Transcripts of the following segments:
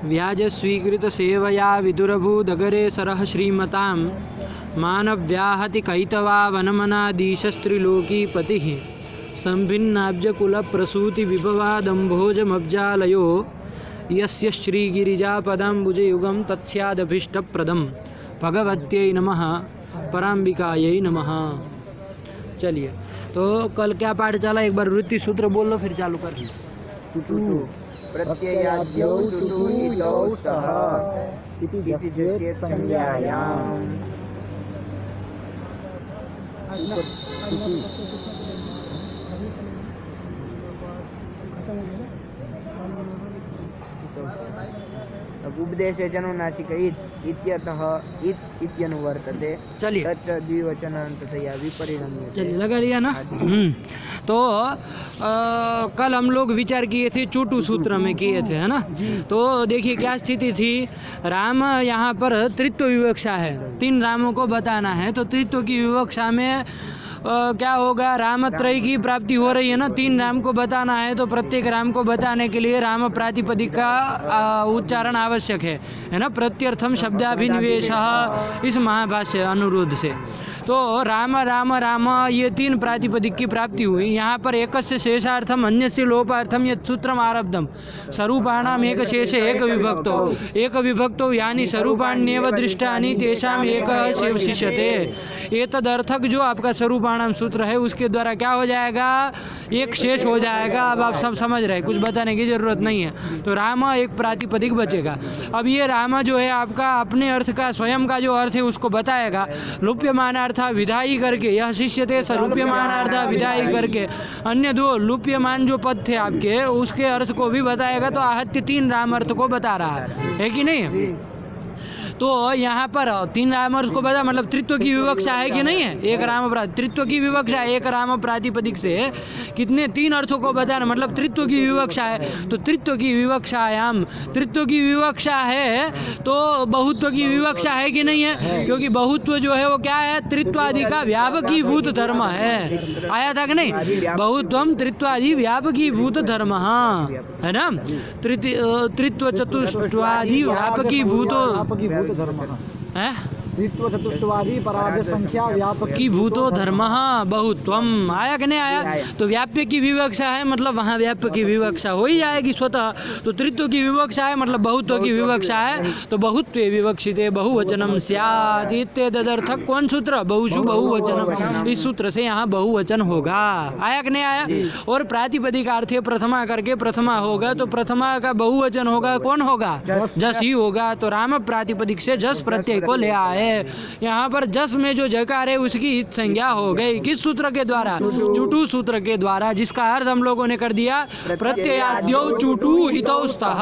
व्याज स्वीकृत सेवया विदुरभूदगरे सरः श्रीमतां मानव्याहति कैतवा वनमनादीशस्त्रिलोकीपतिः संभिन्नाब्जकुलप्रसूति विभवादम्भोजमब्जालयो यस्य श्रीगिरिजापदाम्बुजयुगं तत्स्यादभीष्टप्रदं भगवत्यै नमः पराम्बिकायै नमः। चलिए, तो कल क्या पाठ चला, एक बार वृत्ति सूत्र बोल लो फिर चालू कर। चुटु प्रत्ययाद्यौ चुटु हितौ सह इति जस्येत् संज्ञायाम्। उपदेशे जनुनासिक इत्यतः इत् इत्यनुवर्तते। चलिए, तच्च द्विवचनान्ततया विपरिणम्यते। चलिए, लगा लिया ना। तो कल हम लोग विचार किए थे चुटु सूत्र में किए थे, है ना। तो देखिए क्या स्थिति थी। राम यहाँ पर त्रित्व विवक्षा है, 3 रामों को बताना है। तो त्रित्व की विवक्षा में क्या होगा, रामत्रय की प्राप्ति हो रही है ना। 3 राम को बताना है, तो प्रत्येक राम को बताने के लिए राम प्रातिपदिक का उच्चारण आवश्यक है ना। प्रत्यर्थम शब्दाभिनिवेशः इस महाभाष्य अनुरोध से। तो राम राम राम ये 3 प्रातिपदिक की प्राप्ति हुई। यहाँ पर एकस्य शेषार्थम अन्यस्य लोपार्थम यत् सूत्रम आरब्धम स्वरूपाणाम एक शेषे एक विभक्तो यानी स्वरूपाण्येव दृष्टानि तेषाम एकः शेषिष्यते। एतदर्थक जो आपका स्वरूपाणाम सूत्र है उसके द्वारा क्या हो जाएगा, एक शेष हो जाएगा। अब आप सब समझ रहे हैं, कुछ बताने की जरूरत नहीं है। तो राम एक प्रातिपदिक बचेगा। अब ये राम जो है आपका अपने अर्थ का, स्वयं का जो अर्थ है उसको बताएगा। लुप्यमानार्थ विधायी करके, यह शिष्यते सलुप्यमानार्थ विधायी करके अन्य 2 लुप्यमान जो पद थे आपके उसके अर्थ को भी बताएगा। तो आहत्य 3 राम अर्थ को बता रहा है कि नहीं। तो यहाँ पर 3 राम अर्थ को बता, मतलब त्रित्व की विवक्षा है कि नहीं है। एक राम त्रित्व की विवक्षा, एक राम प्रातिपदिक से कितने 3 अर्थों को बताना, मतलब त्रित्व की विवक्षा है। तो त्रित्व की विवक्षायाम, त्रित्व की विवक्षा है तो बहुत्व की विवक्षा है कि नहीं है। क्योंकि बहुत्व जो है वो क्या है, त्रित्वादि का व्यापकीभूत धर्म है। आया था कि नहीं, बहुत्वम त्रित्वादि व्यापकीभूत धर्म है ना। त्रित्व चतुष्टवादि व्यापकीभूत है, त्रित्व चतुष्टवादी परार्ध संख्या व्यापक की भूतो धर्म बहुत्वम। आया कि नहीं आया। तो व्याप्य की विवक्षा है, मतलब वहाँ व्याप्य की विवक्षा हो ही जाएगी स्वतः। तो त्रित्व की विवक्षा है मतलब बहुत्व की विवक्षा है। तो बहुत्वे विवक्षिते बहुवचनम स्यात् इत्येतदर्थक कौन सूत्र, बहुषु बहुवचनम। इस सूत्र से यहाँ बहुवचन होगा। आया कि नहीं आया। और प्रातिपदिकार्थ प्रथमा करके प्रथमा होगा, तो प्रथमा का बहुवचन होगा, कौन होगा, जस ही होगा। तो राम प्रातिपदिक से जस प्रत्यय को ले आए। यहाँ पर जस में जो जकार है उसकी हित संज्ञा हो गई। किस सूत्र के द्वारा, चुटु सूत्र के द्वारा, जिसका अर्थ हम लोगों ने कर दिया प्रत्ययाद्यौ चुटु हितौ स्तः।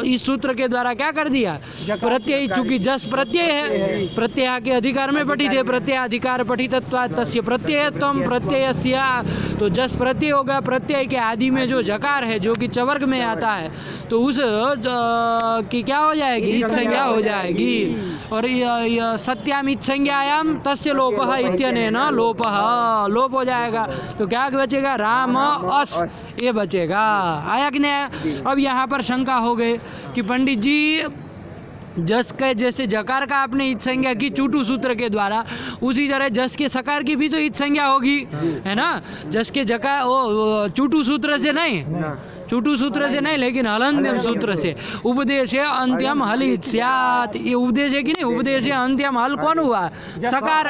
इस सूत्र के द्वारा क्या कर दिया, प्रत्यय, चूंकि जस प्रत्यय है, प्रत्यय के अधिकार में पठित है, प्रत्ययाधिकार पठितत्वात् तस्य प्रत्ययत्वम प्रत्ययस्य। तो जस प्रत्यय होगा, प्रत्यय के आदि में जो जकार है जो कि चवर्ग में आता है, तो उस की क्या हो जाएगी, इत संज्ञा हो जाएगी। और सत्याम इत संज्ञायाम तस्य लोपः इत्यनेन लोपः, लोप हो जाएगा। तो क्या बचेगा, राम अस, ये बचेगा। आया कि नहीं। अब यहाँ पर शंका हो गए कि पंडित जी जस के जैसे जकार का आपने इत संज्ञा की चुटु सूत्र के द्वारा, उसी तरह जस के सकार की भी तो इत संज्ञा होगी, है ना। जस के जकार वो चुटु सूत्र से नहीं, चुटु सूत्र से नहीं, लेकिन हलन्त्यम सूत्र से। उपदेश अंत्यम हल स्यात्, ये उपदेश है कि नहीं। उपदेश अंत्यम हल कौन हुआ, सकार,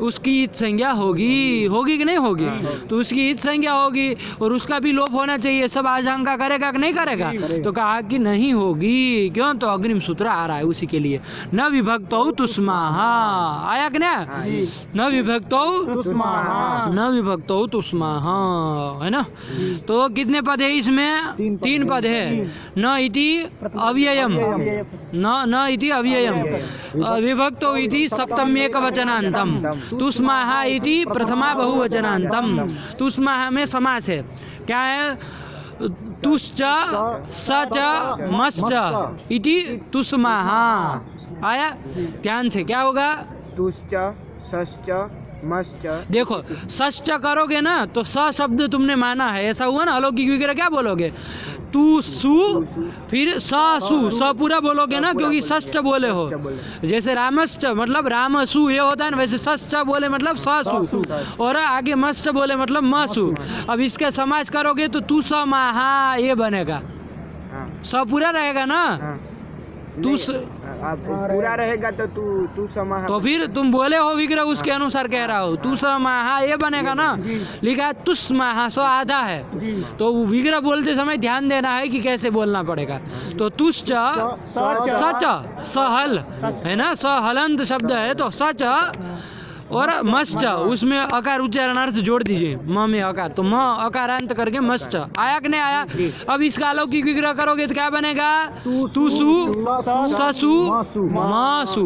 उसकी इत संज्ञा होगी, होगी कि नहीं होगी। तो उसकी इत संज्ञा होगी और उसका भी लोप होना चाहिए। सब आशंका करेगा कि नहीं करेगा। तो कहा कि नहीं होगी। क्यों, तो अग्रिम सूत्र आ रहा है उसी के लिए। न विभक्तौ तुस्माः, आया कि नहीं, न विभक्तौ न विभक्तौ तुस्माः, है ना। तो कितने पद है इसमें, 3 पद है। न इति अव्ययम, न इति अव्ययम, विभक्तो इति सप्तम्येक वचनांतम, तुस्माः इति प्रथमा बहुवचनांतम। तुस्माः में समास है, क्या है, तुश्च सच मश्च इति तुस्माः। आया, ध्यान से क्या होगा, तुश्च सश्च मश्च देखो सच करोगे ना तो स शब्द तुमने माना है, ऐसा हुआ ना। अलौकिक विग्रह क्या बोलोगे? तू सु फिर स सु, स पूरा बोलोगे ना, क्योंकि सच बोले हो। जैसे रामश्च मतलब रामसु ये होता है ना, वैसे सच बोले मतलब सु, और आगे मश्च बोले मतलब मसु। अब इसका समास करोगे तो तू स महा ये बनेगा, हाँ स पूरा रहेगा ना। हाँ तू नहीं, स- अब पूरा रहेगा तो तू समाह तो फिर तुम बोले हो विग्रह उसके अनुसार कह रहा हो। तू स महा ये बनेगा ना, लिखा है तुस महा, स आधा है। तो विग्रह बोलते समय ध्यान देना है कि कैसे बोलना पड़ेगा। तो तुश्च सच सहल है ना, सहलंत शब्द है तो सच, और मश्च उसमें अकार उच्चारणार्थ जोड़ दीजिए, म में अकार, तो म अकारांत करके मश्च। आया कि नहीं आया? अब इसका अलौकिक विग्रह करोगे तो क्या बनेगा? तू सु ससु मसु,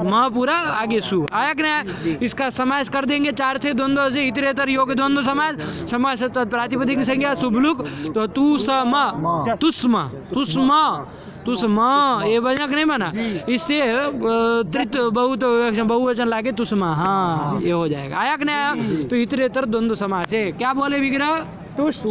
म पूरा आगे सु। आया कि नहीं आया? इसका समास कर देंगे चार थे द्वंद्व से, इतरेतर योग द्वंद्व समास, समास प्रातिपदिक संज्ञा शुभलुक, तो तू स म तुस्म तुस्म तुस्म ये बना कि नहीं बना? इससे तृत बहुवचन लाके तुस्म, हाँ ये हो जाएगा। आया कि नहीं आया? तो इतरेतर द्वंद्व समास है। क्या बोले विग्रह? तुश्च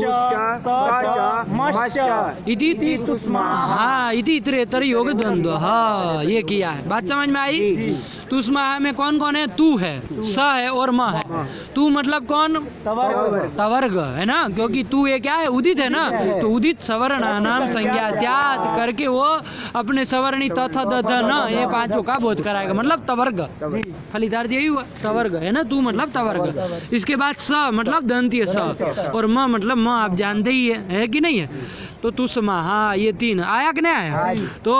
सच मश्च इति तुस्मा। हाँ इति इतरेतर योग द्वंद्व, हाँ ये किया है। बात समझ में आई? तुस्मा में कौन कौन है? तू है, स है और म है। तू मतलब कौन? तवर्ग है ना, क्योंकि तू ये क्या है? उदित है ना, तो उदित सवर्ण नाम संज्ञा स्यात् करके वो अपने सवर्णी तथा दध न ये पांचों का बोध कराएगा, मतलब तवर्ग। फलितार्थ यही हुआ, तवर्ग है ना, तू मतलब तवर्ग। इसके बाद स मतलब दंतीय स, और म मतलब म आप जानते ही है कि नहीं है? तो तुस्मा, हाँ ये तीन। आया कि नहीं आया? तो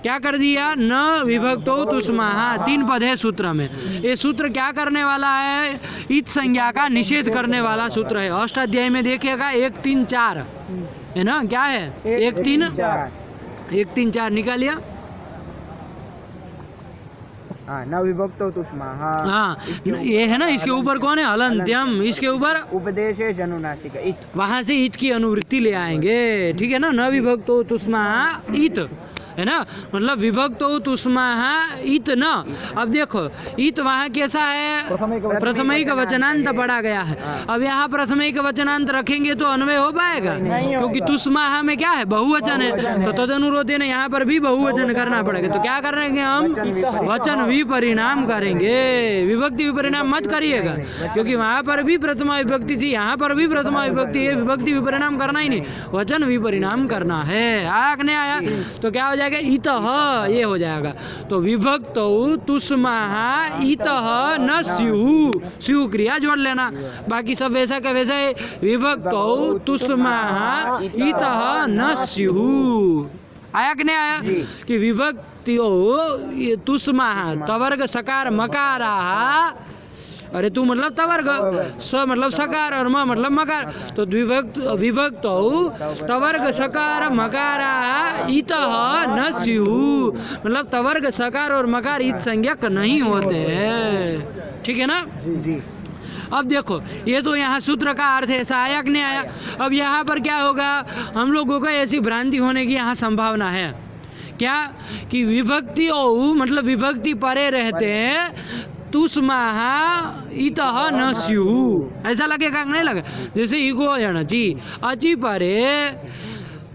क्या कर दिया? न विभक्तो तुस्मा, हाँ तीन पद है सूत्र में। ये सूत्र क्या करने वाला है? इत संज्ञा का निषेध करने वाला सूत्र है। अष्टाध्यायी में देखिएगा 1 3 4 है ना, क्या है? 1 3 4 निकालिए। हाँ न विभक्तो तुस्मा, हाँ हाँ ये है ना, इसके ऊपर कौन है? हलंत्यम, इसके ऊपर उपदेश है जनुनासिक इत। वहां से इत की अनुवृत्ति ले आएंगे, ठीक है ना। न विभक्तो तुस्मा इत है ना, मतलब विभक्त हो तुस्मा इत न। अब देखो इत वहाँ कैसा है? प्रथमैक वचनांत पढ़ा गया है। अब यहाँ प्रथमैक वचनांत रखेंगे तो अन्वय हो पाएगा, क्योंकि तुस्मा में क्या है? बहुवचन है, तो तदनुरोधेन यहाँ पर भी बहुवचन करना पड़ेगा। तो क्या करेंगे हम? वचन विपरिणाम करेंगे। विभक्ति विपरिणाम मत करिएगा, क्योंकि वहाँ पर भी प्रथमा विभक्ति थी, यहाँ पर भी प्रथमा विभक्ति है। विभक्ति विपरिणाम करना ही नहीं, वचन विपरिणाम करना है। आया कि नहीं आया? तो क्या हो जाएगा? इतः ये हो जाएगा। तो विभक्तौ तुस्माः इतः न स्युः, स्युः क्रिया जोड़ लेना, बाकी सब वैसा का वैसा है। विभक्तौ तुस्माः इतः न स्युः। आया कि नहीं आया? कि विभक्तियो तुस्माः तवर्ग सकार मकाराः, अरे तू मतलब तवर्ग, स मतलब सकार और म मतलब मकार, तो विभक्त तवर्ग सकार मकारा इतः न स्युः, मतलब तवर्ग सकार और मकार इत संज्ञक नहीं होते हैं, ठीक है ना। अब देखो ये तो यहाँ सूत्र का अर्थ है, ऐसा आया कि नहीं आया? अब यहाँ पर क्या होगा? हम लोगों को ऐसी भ्रांति होने की यहाँ संभावना है क्या? कि विभक्ति मतलब विभक्ति परे रहते हैं, तुस्माः इतः न स्युः, ऐसा लगेगा कि नहीं लगे? जैसे इको यणचि अचि परे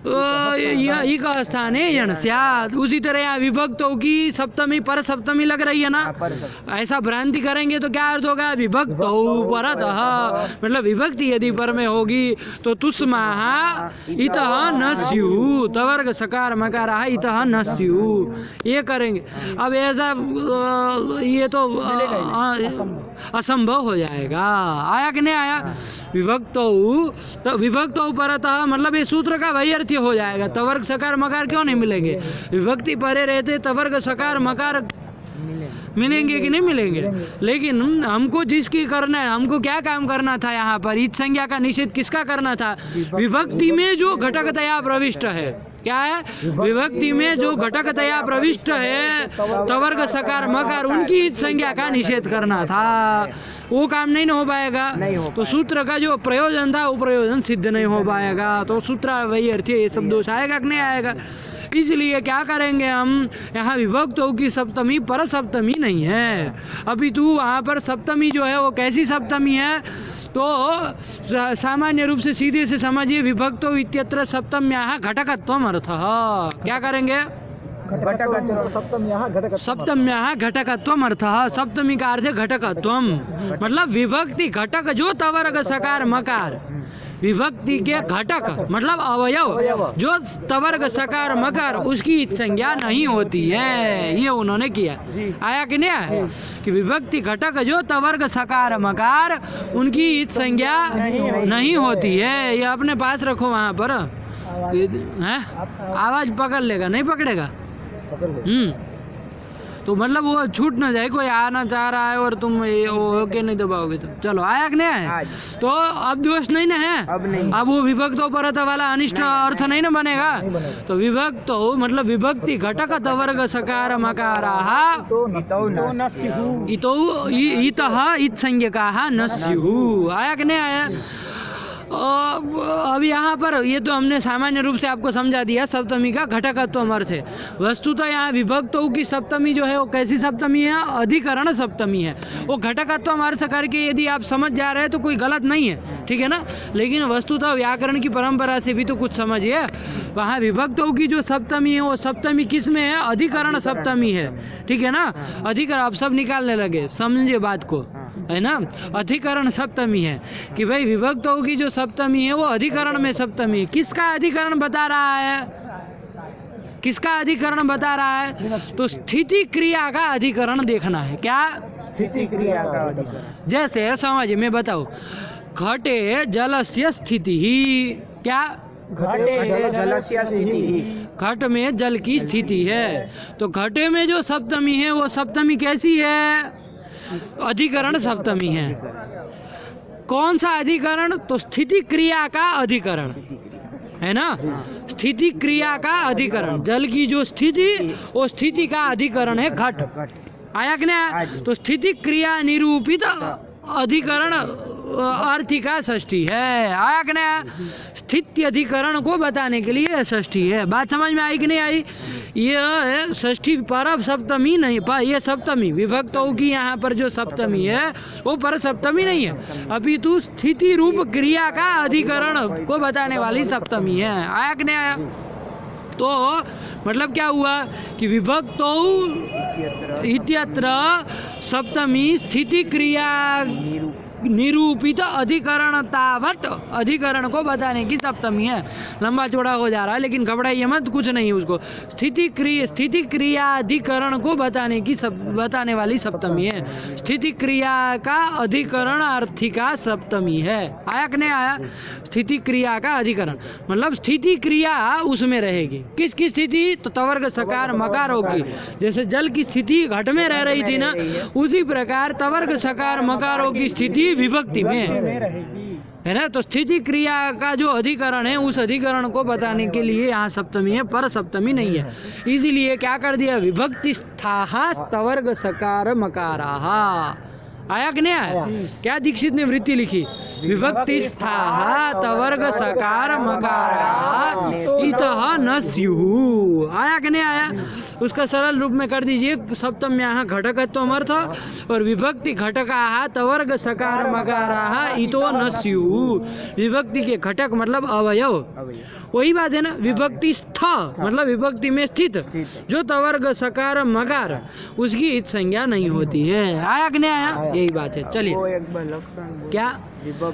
इक स्थाने यण स्यात्, उसी तरह यहाँ विभक्तों की सप्तमी पर सप्तमी लग रही है ना। ऐसा भ्रांति करेंगे तो क्या अर्थ होगा? विभक्तौ परतः, मतलब विभक्ति यदि पर में होगी तो तुस्माः इतः न स्युः, तवर्ग सकार मकाराः इतः न स्युः, ये करेंगे। अब ऐसा ये तो असंभव हो जाएगा। आया कि नहीं आया? विभक्तौ परतः मतलब ये सूत्र का वही अर्थ हो जाएगा। तवर्ग सकार मकार क्यों नहीं मिलेंगे? विभक्ति परे रहते तवर्ग सकार मकार मिलेंगे कि नहीं मिलेंगे? लेकिन हमको जिसकी करना है, हमको क्या काम करना था यहाँ पर? इत संज्ञा का निषेध किसका करना था? विभक्ति में जो घटकतया प्रविष्ट है, क्या है? विभक्ति में जो घटकतया प्रविष्ट है तवर्ग सकार मकार, उनकी इत संज्ञा का निषेध करना था। वो काम नहीं हो पाएगा, तो सूत्र का जो प्रयोजन था वो प्रयोजन सिद्ध नहीं हो पाएगा। तो सूत्र वही अर्थ है, ये सब दोष आएगा कि नहीं आएगा? इसलिए क्या करेंगे हम, यहाँ विभक्तों की सप्तमी पर सप्तमी नहीं है, अपितु वहाँ पर सप्तमी जो है वो कैसी सप्तमी है, तो सामान्य रूप से सीधे से समझिए, विभक्तो इत्यत्र सप्तम्याः घटकत्वम अर्थः। क्या करेंगे, सप्तम्याः घटकत्वम अर्थः, सप्तमी का अर्थ है घटकत्वम, मतलब विभक्ति घटक जो तवर्ग सकार मकार, विभक्ति के घटक मतलब अवयव जो तवर्ग सकार मकार उसकी इत संज्ञा नहीं होती है, ये उन्होंने किया। आया कि नहीं आया कि विभक्ति घटक जो तवर्ग सकार मकार उनकी इत संज्ञा नहीं होती है। ये अपने पास रखो वहाँ पर, है आवाज पकड़ लेगा, नहीं पकड़ेगा। तो मतलब वो छूट ना जाए, कोई आना चाह रहा है और तुम ओके नहीं दबाओगे तो चलो। आया कि नहीं आया, तो अब दोष नहीं ना है, अब नहीं, अब वो विभक्तो परत वाला अनिष्ट अर्थ नहीं ना बनेगा। तो विभक्तो मतलब विभक्ति घटक तवर्ग सकार मकाराः इतो इतः इत संज्ञकाः न स्युः। आया कि नहीं आया। अब यहाँ पर ये तो हमने सामान्य रूप से आपको समझा दिया, सप्तमी का घटकत्व अर्थ है। वस्तुतः यहाँ विभक्तों की सप्तमी जो है वो कैसी सप्तमी है, अधिकरण सप्तमी है। वो घटकत्व अर्थ करके यदि आप समझ जा रहे हैं तो कोई गलत नहीं है, ठीक है ना। लेकिन वस्तुतः व्याकरण की परंपरा से भी तो कुछ समझिए, वहाँ विभक्तों की जो सप्तमी है वो सप्तमी किस में है, अधिकरण सप्तमी है, ठीक है ना। अधिकरण आप सब निकालने लगे, समझिए बात को, है ना। अधिकरण सप्तमी है कि भाई विभक्तों की जो सप्तमी है वो अधिकरण में सप्तमी है। किसका अधिकरण बता रहा है, किसका अधिकरण बता रहा है, तो स्थिति क्रिया का अधिकरण देखना है। क्या, स्थिति क्रिया का अधिकरण। जैसे समझिए, मैं बताऊं, घटे जलस्य स्थिति ही, क्या, घटे जलस्य स्थिति, घट में जल की स्थिति है। तो घटे में जो सप्तमी है वो सप्तमी कैसी है, अधिकरण सप्तमी है। कौन सा अधिकरण, तो स्थिति क्रिया का अधिकरण है ना, स्थिति क्रिया का अधिकरण। जल की जो स्थिति, वो स्थिति का अधिकरण है घट। आया कि नहीं। तो स्थिति क्रिया निरूपित अधिकरण अर्थिका षष्ठी है। आया कि नहीं। स्थिति अधिकरण को बताने के लिए षष्ठी है। बात समझ में आई कि नहीं आई। ये षष्ठी पर सप्तमी नहीं, ये सप्तमी विभक्तों की यहाँ पर जो सप्तमी है वो पर सप्तमी नहीं है, अपितु स्थिति रूप क्रिया का अधिकरण को बताने वाली सप्तमी है। आया कि नहीं आया। तो मतलब क्या हुआ कि विभक्तौ इत्यत्र सप्तमी स्थिति क्रिया निरूपित अधिकरण तावत अधिकरण को बताने की सप्तमी है। लंबा चौड़ा हो जा रहा है लेकिन घबराइए मत, कुछ नहीं उसको। स्थिति क्रिया अधिकरण को बताने वाली सप्तमी है। स्थिति क्रिया का अधिकरण अर्थिका सप्तमी है। आया कि नहीं आया। स्थिति क्रिया का अधिकरण मतलब स्थिति क्रिया उसमें रहेगी। किसकी स्थिति, तो तवर्ग सकार मकार होगी। जैसे जल की स्थिति घट में रह रही थी ना, उसी प्रकार तवर्ग सकार मकारों की स्थिति विभक्ति में है ना। तो स्थिति क्रिया का जो अधिकरण है उस अधिकरण को बताने के लिए यहाँ सप्तमी है, पर सप्तमी नहीं है। इसीलिए क्या कर दिया, विभक्ति स्थाः तवर्ग सकार मकाराः। आया कि नहीं आया। क्या दीक्षित ने वृत्ति लिखी, विभक्ति स्थाः तवर्ग सकार मकाराः इतः न स्युः। आया कि नहीं आया। उसका सरल रूप में कर दीजिए, सप्तम्याः घटकत्वमर्थ और विभक्ति घटकाः तवर्ग सकार मकाराः इतो न स्युः। विभक्ति के घटक मतलब अवयव, वही बात है ना। विभक्ति स्थ मतलब विभक्ति में स्थित जो तवर्ग सकार मकार उसकी इत संज्ञा नहीं होती है। आया कि नहीं आया, यही बात है। चलिए, क्या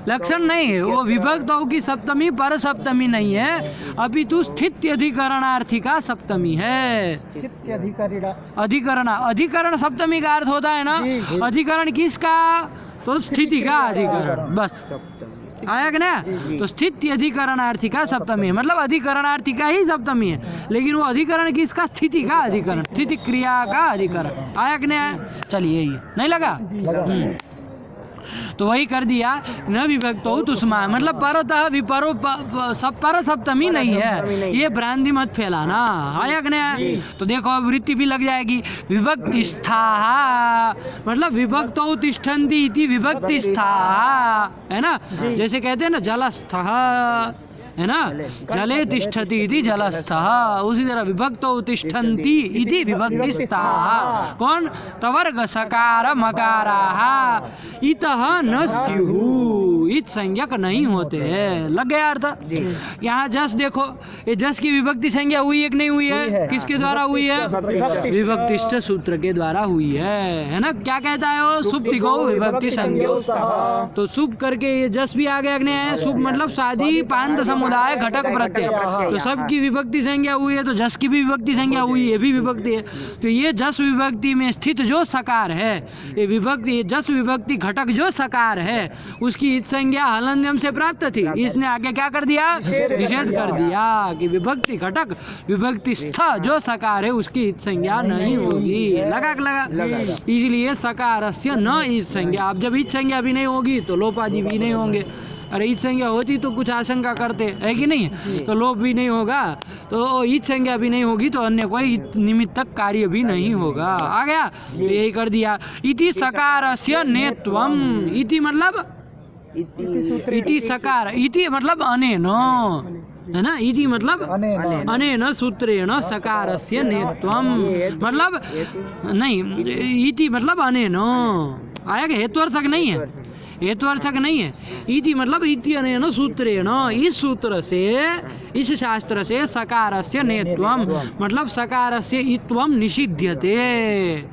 लक्षण नहीं है वो, विभक्तों की सप्तमी पर सप्तमी नहीं है, अपितु स्थिति अधिकरणार्थिका सप्तमी है। अधिकरण सप्तमी का अर्थ होता है ना, अधिकरण किसका, तो स्थिति का अधिकरण, बस। आया कि ना। तो स्थिति अधिकरणार्थिका सप्तमी है, मतलब अधिकरणार्थिका ही सप्तमी है, लेकिन वो अधिकरण किसका, स्थिति का अधिकरण, स्थिति क्रिया का अधिकरण। आया कि नहीं आया। चलिए, यही नहीं लगा। तो वही कर दिया, न विभक्तो तुष्मा मतलब परतः विपरो पर सप्तमी नहीं है, ये भ्रांति मत फैलाना। आया कि नहीं। तो देखो अब वृत्ति भी लग जाएगी। विभक्ति स्थाः मतलब विभक्तौ तिष्ठन्ति इति विभक्ति स्थाः है ना। जैसे कहते हैं ना जलस्थः, है ना, जले तिष्ठति इति जलस्थः, उसी तरह विभक्तौ तिष्ठन्ति इति विभक्तिस्थाः। कौन? तवर्ग सकार मकाराः इतः न स्युः, इत संज्ञक नहीं होते हैं। लग गया अर्थ? यहाँ जस देखो, ये जस की विभक्ति संज्ञा हुई है कि नहीं हुई है? किसके द्वारा हुई है? विभक्तिष्ठ सूत्र के द्वारा हुई है ना। क्या कहता है वो? सुप्ति को विभक्ति संज्ञा, तो सुप करके ये जस भी आ गया नहीं है। सुप मतलब साधी पांत समुदाय घटक प्रत्यय, तो सबकी विभक्ति संज्ञा हुई है, तो जस की भी विभक्ति संज्ञा हुई, ये भी विभक्ति है। तो ये जस विभक्ति में स्थित जो सकार है, ये विभक्ति, ये जस विभक्ति घटक जो सकार है, उसकी इत संज्ञा हलन्यम से प्राप्त थी। इसने आगे क्या कर दिया? निषेध कर दिया कि विभक्ति घटक विभक्ति स्थ जो सकार है उसकी इत संज्ञा नहीं होगी। लगा इसलिए सकारस्य न इत संज्ञा। अब जब इत संज्ञा भी नहीं होगी तो लोप आदि भी नहीं होंगे। अरे ईद संज्ञा होती तो कुछ आशंका करते है कि नहीं, तो लोप भी नहीं होगा, तो ईद संज्ञा भी नहीं होगी, तो अन्य कोई निमित्तक कार्य भी नहीं होगा। आ गया? तो यही कर दिया। इति सकारस्य नेत्वम, इति मतलब इति सकार, इति मतलब अनेन, है ना, इति मतलब अनेन सूत्रेण सकारस्य नेत्वम, मतलब नहीं, इति मतलब अनेन आएगा, हेत्वर्थक नहीं है, हेत्वर्थक नहीं है। इति मतलब इत्यनेन सूत्रेण, इस सूत्र से, इस शास्त्र से सकारस्य नेत्वम मतलब सकारस्य इत्वम निषिध्यते।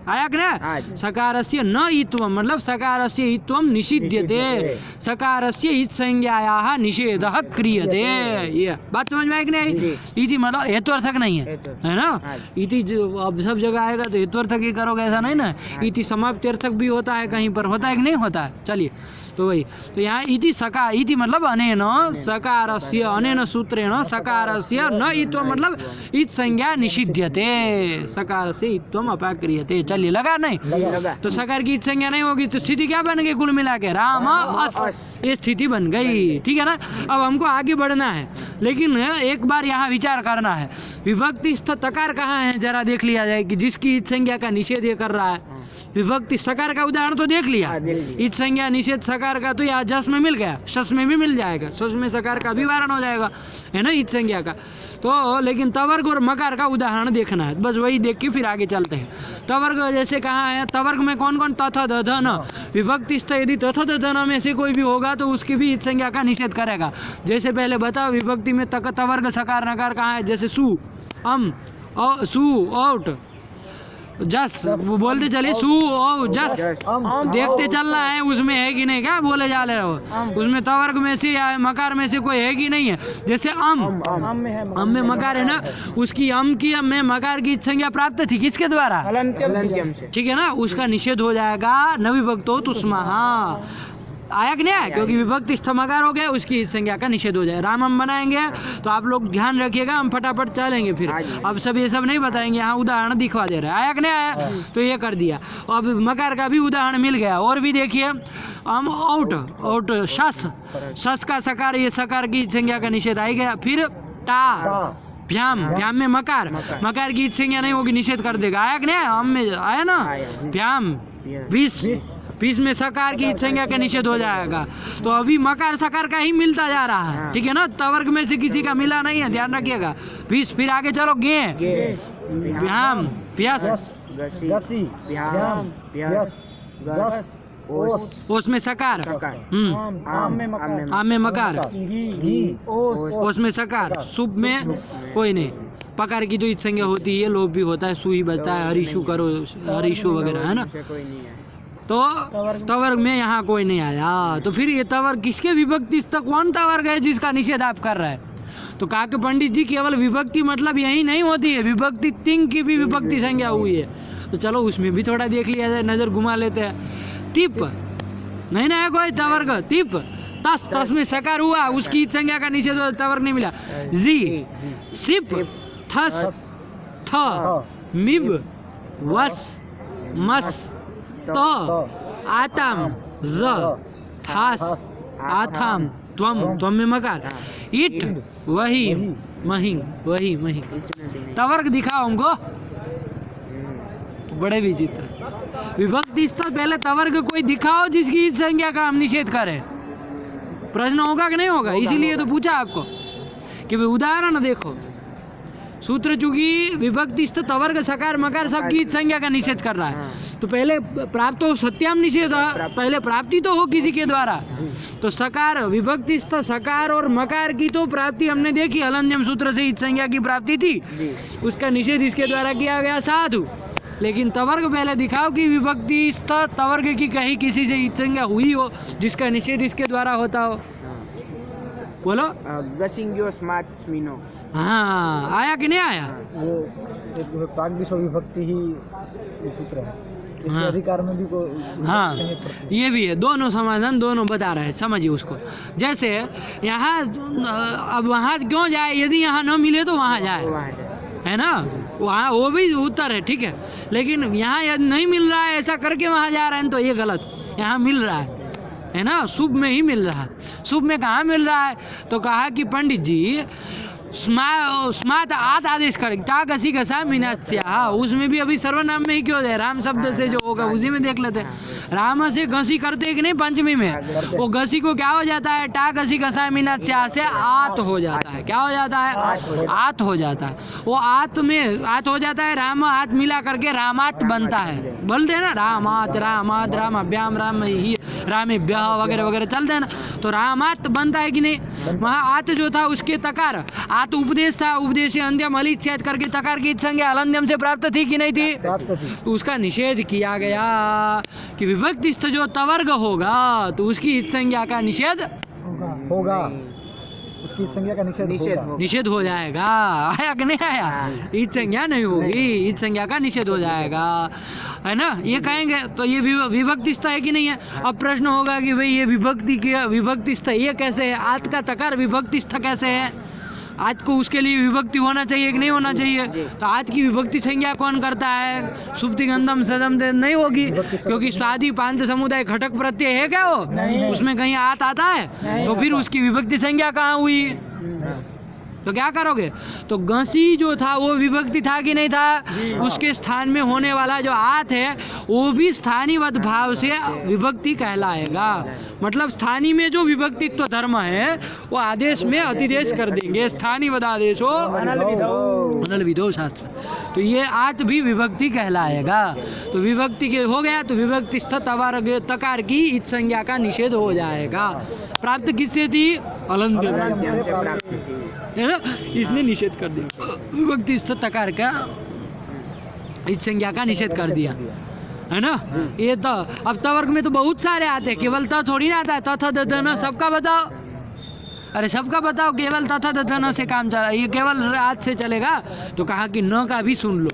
आया कि ना? सकारस्य न इत्वम मतलब सकारस्य इत्वम निषिध्यते, सकारस्य इत संज्ञायाः निषेधः क्रियते। ये बात समझ में आई कि नहीं? इति मतलब हेत्वर्थक नहीं है ना। इति अब सब जगह आएगा तो हेत्वर्थक ही करोगे, ऐसा नहीं ना। इति समाप्त्यर्थक भी होता है, कहीं पर होता है कि नहीं होता है। चलिए, तो वही, तो यहाँ इति सका, इति मतलब अनेन सकारस्य, अनेन सूत्रेण सकारस्य न इत्वम मतलब इत संज्ञा निषिध्यते, सकारस्य इत्वम अपाक्रियते। चलिए, लगा नहीं? तो सकार की इत संज्ञा नहीं होगी तो स्थिति क्या बन गई? कुल मिला के राम अस, ये स्थिति बन गई। ठीक है ना। अब हमको आगे बढ़ना है, लेकिन एक बार यहाँ विचार करना है, विभक्तिस्थ तकार कहाँ है जरा देख लिया जाए कि जिसकी इत संज्ञा का निषेध ये कर रहा है। विभक्ति सकार का उदाहरण तो देख लिया, इत संज्ञा निषेध सकार का तो यहाँ जस में मिल गया, शस में भी मिल जाएगा, शस में सकार का भी वारण हो जाएगा, है ना, इत संज्ञा का। तो लेकिन तवर्ग और मकार का उदाहरण देखना है, बस वही देख के फिर आगे चलते हैं। तवर्ग जैसे कहाँ है? तवर्ग में कौन कौन? तथ दधन, विभक्तिस्थ यदि तथ दधन में से कोई भी होगा तो उसकी भी इत संज्ञा का निषेध करेगा। जैसे पहले बताओ, विभक्ति में तवर्ग सकार नकार कहाँ है? जैसे सु, अम, सु, औट, जस, वो बोलते चलिए सु औ जस, देखते चलना है उसमें है कि नहीं, क्या बोले जा रहे हो, उसमें तवर्ग में से या मकार में से कोई है कि नहीं है। जैसे अम में मकार है ना, उसकी अम की में मकार की संज्ञा प्राप्त थी किसके द्वारा? ठीक है ना, उसका निषेध हो जाएगा न विभक्तो तुस्मः। आया कि नहीं आया? क्योंकि विभक्ति स्थमकार हो गया, उसकी संज्ञा का निषेध हो जाए। राम हम बनाएंगे तो आप लोग ध्यान रखिएगा, हम फटाफट चलेंगे फिर। अब सब ये सब नहीं बताएंगे, यहाँ उदाहरण दिखवा दे रहे हैं। आया कि नहीं आया? तो ये कर दिया। अब मकार का भी उदाहरण मिल गया। और भी देखिए, हम औट शस, शस का सकार, ये सकार की संज्ञा का निषेध आ गया। फिर टा, भ्याम, भ्याम में मकार, मकार की संज्ञा नहीं होगी, निषेध कर देगा। आया कि नहीं? हम में आया ना, भ्याम, विष, बीच में सकार की संज्ञा का निषेध हो जाएगा। तो अभी मकार सकार का ही मिलता जा रहा है, ठीक है ना, तवर्ग में से किसी का मिला नहीं है, ध्यान रखिएगा। बीस, फिर आगे चलो, गे, भ्याम, प्यस, ओस में सकार, आम में मकार, ओस में सकार, शुभ में कोई नहीं, पकार की तो इत संज्ञा होती है, लोभ भी होता है, सुई बचता है, हरीशु करो, हरीशु वगैरह, है ना। तो तवर्ग में यहाँ कोई नहीं आया। तो फिर ये तवर्ग किसके विभक्ति तक, कौन तवर्ग है जिसका निषेध आप कर रहे हैं? तो काके पंडित जी, केवल विभक्ति मतलब यही नहीं होती है, विभक्ति तिंग की भी विभक्ति संज्ञा हुई है। तो चलो उसमें भी थोड़ा देख लिया जाए, नजर घुमा लेते हैं। तिप नहीं ना है कोई तवर्ग, तिप, तस, तस में सकार हुआ, उसकी संज्ञा का निषेध, तवर्ग नहीं मिला। जी, सिप, थस, थ, मिब, वस, मस, तो, आताम, ज, थास, आथाम, त्वम, त्वम में मकार, इट, वही, महिं, वही, महिं। तवर्ग दिखाओ हमको, बड़े विचित्र। विभक्ति स्थल पहले तवर्ग कोई दिखाओ जिसकी इस संज्ञा का हम निषेध करें। प्रश्न होगा कि नहीं होगा? इसीलिए तो पूछा आपको। कि भाई उदाहरण देखो, सूत्र चूंकि विभक्तिस्थ तवर्ग सकार मकार सबकी ईच संज्ञा का निषेध कर रहा है, तो पहले प्राप्त तो सत्याम निषेध है, पहले प्राप्ति तो हो किसी के द्वारा, तो सकार विभक्तिस्थ सकार और मकार की तो प्राप्ति हमने देखी, हलन्यम सूत्र से ईच संज्ञा की प्राप्ति थी, उसका निषेध इसके द्वारा किया गया साधु। लेकिन तवर्ग पहले दिखाओ कि विभक्तिस्थ तवर्ग की कहीं किसी से ईच संज्ञा हुई हो जिसका निषेध इसके द्वारा होता हो, बोलो। गसिंग्यो स्मार्ट स्मिनो, हाँ, आया कि नहीं आया? वो एक प्राग्दिशो विभक्ति ही ये सूत्र है, इसके हाँ। अधिकार में भी कोई हाँ, संज्ञक प्रत्यय। ये भी है, दोनों समाधान दोनों बता रहे हैं, समझिए उसको। जैसे यहाँ अब वहाँ क्यों जाए, यदि यहाँ न मिले तो वहाँ जाए, वहाँ जाए। है ना, वहाँ वो भी उत्तर है, ठीक है। लेकिन यहाँ यदि नहीं मिल रहा है ऐसा करके वहाँ जा रहे हैं तो ये गलत, यहाँ मिल रहा है ना, शुभ में ही मिल रहा है। शुभ में कहाँ मिल रहा है, तो कहा कि पंडित जी स्मात आद आदेश करें, ता घसी घसा मीनास्या, उसमें भी अभी सर्वनाम में ही क्यों दे, राम शब्द से जो होगा उसी में देख लेते हैं। राम से घसी करते कि नहीं पंचमी में, वो घसी को क्या हो जाता है, टा घसी घसा मीनास्या से आत हो जाता है, क्या हो जाता है, आत हो जाता है। वो आत में आत हो जाता है, राम आत मिला करके रामात बनता है, बोलते हैं ना, रामात रामात रामाभ्याम राम ही रामे ब्याह वगैरह वगैरह चलते हैं ना, तो रामात बनता है कि नहीं। वहाँ आत जो था उसके तकार, आत उपदेश था, उपदेश अंत्यम अलित छेद करके तकार की संज्ञा अलंत्यम से प्राप्त थी कि नहीं थी, प्राप्त थी। तो उसका निषेध किया गया कि विभक्तिस्थ जो तवर्ग होगा तो उसकी ईच संज्ञा का निषेध होगा, उसकी संज्ञा का निषेध होगा। निषेध हो जाएगा। आया कि नहीं आया, ईच संज्ञा नहीं होगी, ईच संज्ञा का निषेध हो जाएगा, है ना। ये कहेंगे तो ये विभक्तिस्थ है कि नहीं है। अब प्रश्न होगा कि भाई ये विभक्ति के विभक्तिस्थ ये कैसे है, आज का तकार विभक्तिस्थ कैसे है, आज को उसके लिए विभक्ति होना चाहिए कि नहीं होना चाहिए। तो आज की विभक्ति संज्ञा कौन करता है, सुप्ति गंधम सदम नहीं होगी, क्योंकि स्वादि पांच समुदाय घटक प्रत्यय है क्या वो, उसमें कहीं आत आता है, तो फिर उसकी विभक्ति संज्ञा कहाँ हुई, तो क्या करोगे। तो घसी जो था वो विभक्ति था कि नहीं था, उसके स्थान में होने वाला जो आत है वो भी स्थानीयवद भाव से विभक्ति कहलाएगा। मतलब स्थानीय में जो विभक्तित्व धर्म है वो आदेश में अतिदेश कर देंगे, स्थानीयवद आदेश हो अनल विधो शास्त्र, तो ये आत भी विभक्ति कहलाएगा। तो विभक्ति के हो गया तो विभक्तिस्थ तवर्ग तकार की ईच संज्ञा का निषेध हो जाएगा। प्राप्त किससे थी, अलंत्यम से प्राप्त थी। है ना, इसने निषेध कर दिया, विभक्तिस्थ तकार का ईच संज्ञा का निषेध कर दिया, है ना। ये तो अब तवर्ग में तो बहुत सारे आते हैं, केवल त थोड़ी ना आता है, तथा दधन सबका बताओ, अरे सबका बताओ, केवल तथा दधन से काम चला, ये केवल आज से चलेगा। तो कहा कि न का भी सुन लो,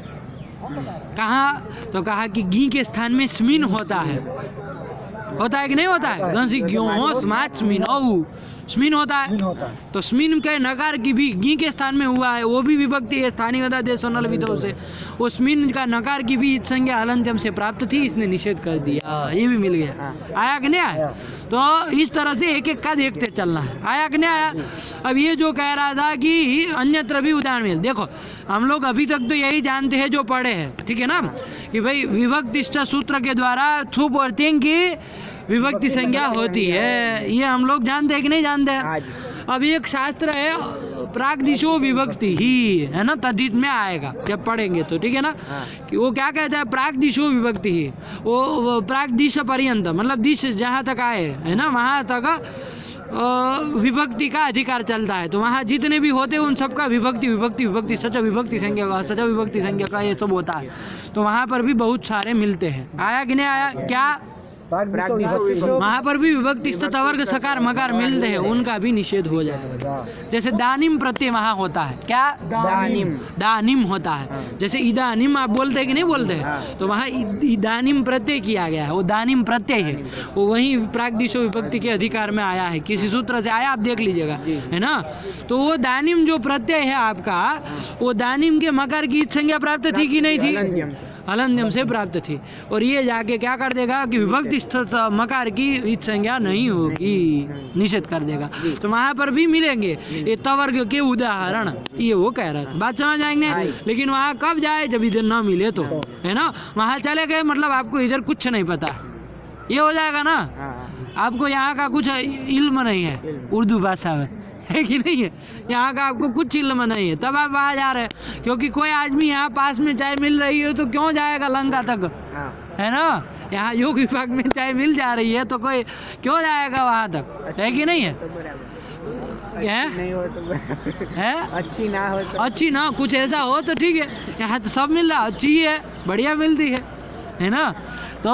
कहा तो कहा कि गी के स्थान में स्मिन होता है कि नहीं होता है, घसी ग्यों स्माच स्मिन औ स्मिन होता है, तो स्मिन के नकार की भी गी के स्थान में हुआ है, वो भी विभक्ति है स्थानीय देश नल विधो से, वो स्मिन का नकार की भी ईच संज्ञा अलंत्यम से प्राप्त थी, इसने निषेध कर दिया, ये भी मिल गया। आया कि नहीं आया, तो इस तरह से एक एक का देखते चलना है। आया कि नहीं आया। अब ये जो कह रहा था कि अन्यत्र भी उदाहरण मिल, देखो हम लोग अभी तक तो यही जानते हैं जो पढ़े हैं, ठीक है ना, कि भाई विभक्तिस्थ सूत्र के द्वारा छुप और तिंग की विभक्ति संज्ञा होती है, ये हम लोग जानते हैं कि नहीं जानते हैं। अब एक शास्त्र है प्राग्दिशो विभक्ति ही, है ना, तद्धित में आएगा जब पढ़ेंगे तो, ठीक है ना, कि वो क्या कहता है, प्राग्दिशो विभक्ति ही, वो प्राग्दिश पर्यंत मतलब दिश जहाँ तक आए, है ना, वहाँ तक विभक्ति का अधिकार चलता है। तो वहाँ जितने भी होते हैं उन सबका विभक्ति विभक्ति विभक्ति सच विभक्ति संज्ञा का, सच विभक्ति संज्ञा का, ये सब होता है। तो वहाँ पर भी बहुत सारे मिलते हैं। आया कि नहीं आया, क्या वहाँ पर भी विभक्तिस्थ तवर्ग सकार मकार मिलते हैं, उनका भी निषेध हो जाएगा। जैसे दानिम प्रत्यय वहाँ होता है, क्या दानिम होता है, जैसे इदानिम आप बोलते हैं कि नहीं बोलते हैं, तो वहाँ इदानिम प्रत्यय किया गया है, वो दानिम प्रत्यय है, वो वहीं प्राग्दिशो विभक्ति के अधिकार में आया है, किसी सूत्र से आया, आप देख लीजिएगा, है ना। तो वो दानिम जो प्रत्यय है आपका, वो दानिम के मकार की ईच संज्ञा प्राप्त थी कि नहीं थी, अलंत्यम से प्राप्त थी। और ये जाके क्या कर देगा कि विभक्तिस्थ मकार की ईच संज्ञा नहीं होगी, निषेध कर देगा। तो वहाँ पर भी मिलेंगे ये तवर्ग के उदाहरण, ये वो कह रहा था, बात समझ आएंगे। लेकिन वहाँ कब जाए, जब इधर न मिले तो, है ना। वहाँ चले गए मतलब आपको इधर कुछ नहीं पता, ये हो जाएगा ना, आपको यहाँ का कुछ इल्म नहीं है उर्दू भाषा में, है कि नहीं है? यहाँ का आपको कुछ इल्म नहीं है, तब आप वहाँ जा रहे हैं। क्योंकि कोई आदमी यहाँ पास में चाय मिल रही है तो क्यों जाएगा लंका तक, हाँ है ना? यहाँ योग विभाग में चाय मिल जा रही है तो कोई क्यों जाएगा वहाँ तक, है कि नहीं है? तो बराबर है? नहीं हो तो बराबर है? अच्छी ना हो तो अच्छी ना, कुछ ऐसा हो तो ठीक है। यहाँ तो सब मिल रहा, अच्छी ही है, बढ़िया मिलती है ना? तो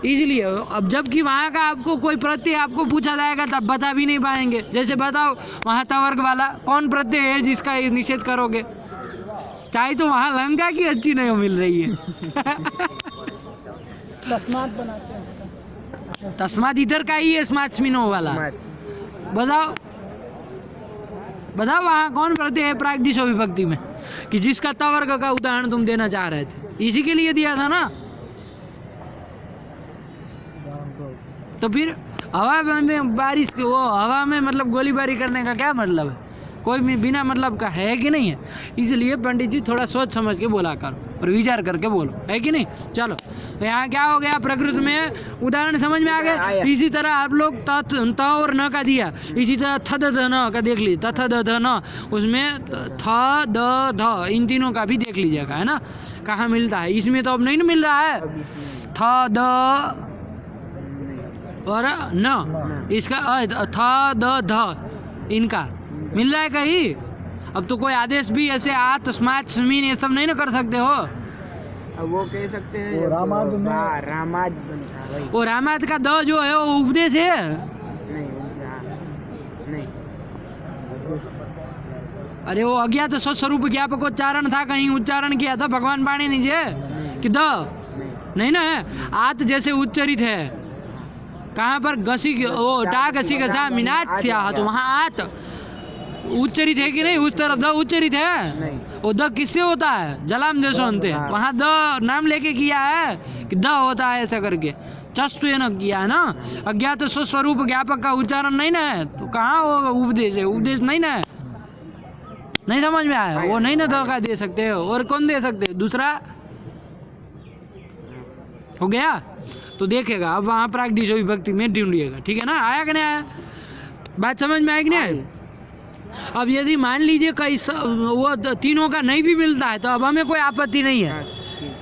इसलिए अब जबकि वहाँ का आपको कोई प्रत्यय आपको पूछा जाएगा तब बता भी नहीं पाएंगे। जैसे बताओ वहाँ तवर्ग वाला कौन प्रत्यय है जिसका ये निषेध करोगे? चाय तो वहाँ लंका की अच्छी नहीं मिल रही है। तस्मात बनाते हैं। तस्मात इधर का ही है, स्मार्ट्समिनो वाला। बताओ बताओ वहाँ कौन प्रत्यय है प्रागदिशो विभक्ति में कि जिसका तवर्ग का उदाहरण तुम देना चाह रहे थे? इसी के लिए दिया था ना। तो फिर हवा में बारिश वो हवा में मतलब गोलीबारी करने का क्या मतलब है? कोई भी बिना मतलब का है कि नहीं है? इसलिए पंडित जी थोड़ा सोच समझ के बोला करो और विचार करके बोलो, है कि नहीं? चलो तो यहाँ क्या हो गया, प्रकृति में उदाहरण समझ में आ गए। इसी तरह आप लोग त और न का दिया, इसी तरह थ द ध न का देख लीजिए, थ द ध न, उसमें थ द ध इन तीनों का भी देख लीजिएगा, है ना? कहाँ मिलता है? इसमें तो अब नहीं मिल रहा है। थ द और न, इसका थ द ध इनका मिल रहा है कहीं? अब तो कोई आदेश भी ऐसे आत स्मार्ट स्मीन ये सब नहीं ना कर सकते हो। अब वो कह सकते हैं वो रामाद में रामाद बनता है वही। वो रामात का द जो है वो उपदेश है। नहीं नहीं अरे वो अज्ञात स्वरूप ज्ञापक उच्चारण था, कहीं उच्चारण किया था भगवान पाणिनि जी कि द नहीं ना है। आत जैसे उच्चरित है, कहाँ पर घसी वो टा घसी घसा मिनात स्याह, तो वहाँ आत उच्चरित है कि नहीं? उस तरह द उच्चरित है। नहीं वो द किससे होता है? जलाम देशो अंते, वहाँ द नाम लेके किया है कि द होता है ऐसा करके, चस्तु न किया है ना। अज्ञात स्वरूप ज्ञापक का उच्चारण नहीं ना है तो कहाँ वो उपदेश है? उपदेश नहीं ना है। नहीं समझ में आया? वो नहीं ना द का दे सकते हो, और कौन दे सकते? दूसरा हो गया तो देखेगा। अब वहाँ प्रागदिशो विभक्ति में ढूंढिएगा, ठीक है ना? आया कि नहीं आया? बात समझ में आया कि नहीं आया? अब यदि मान लीजिए कई वो तीनों का नहीं भी मिलता है तो अब हमें कोई आपत्ति नहीं है,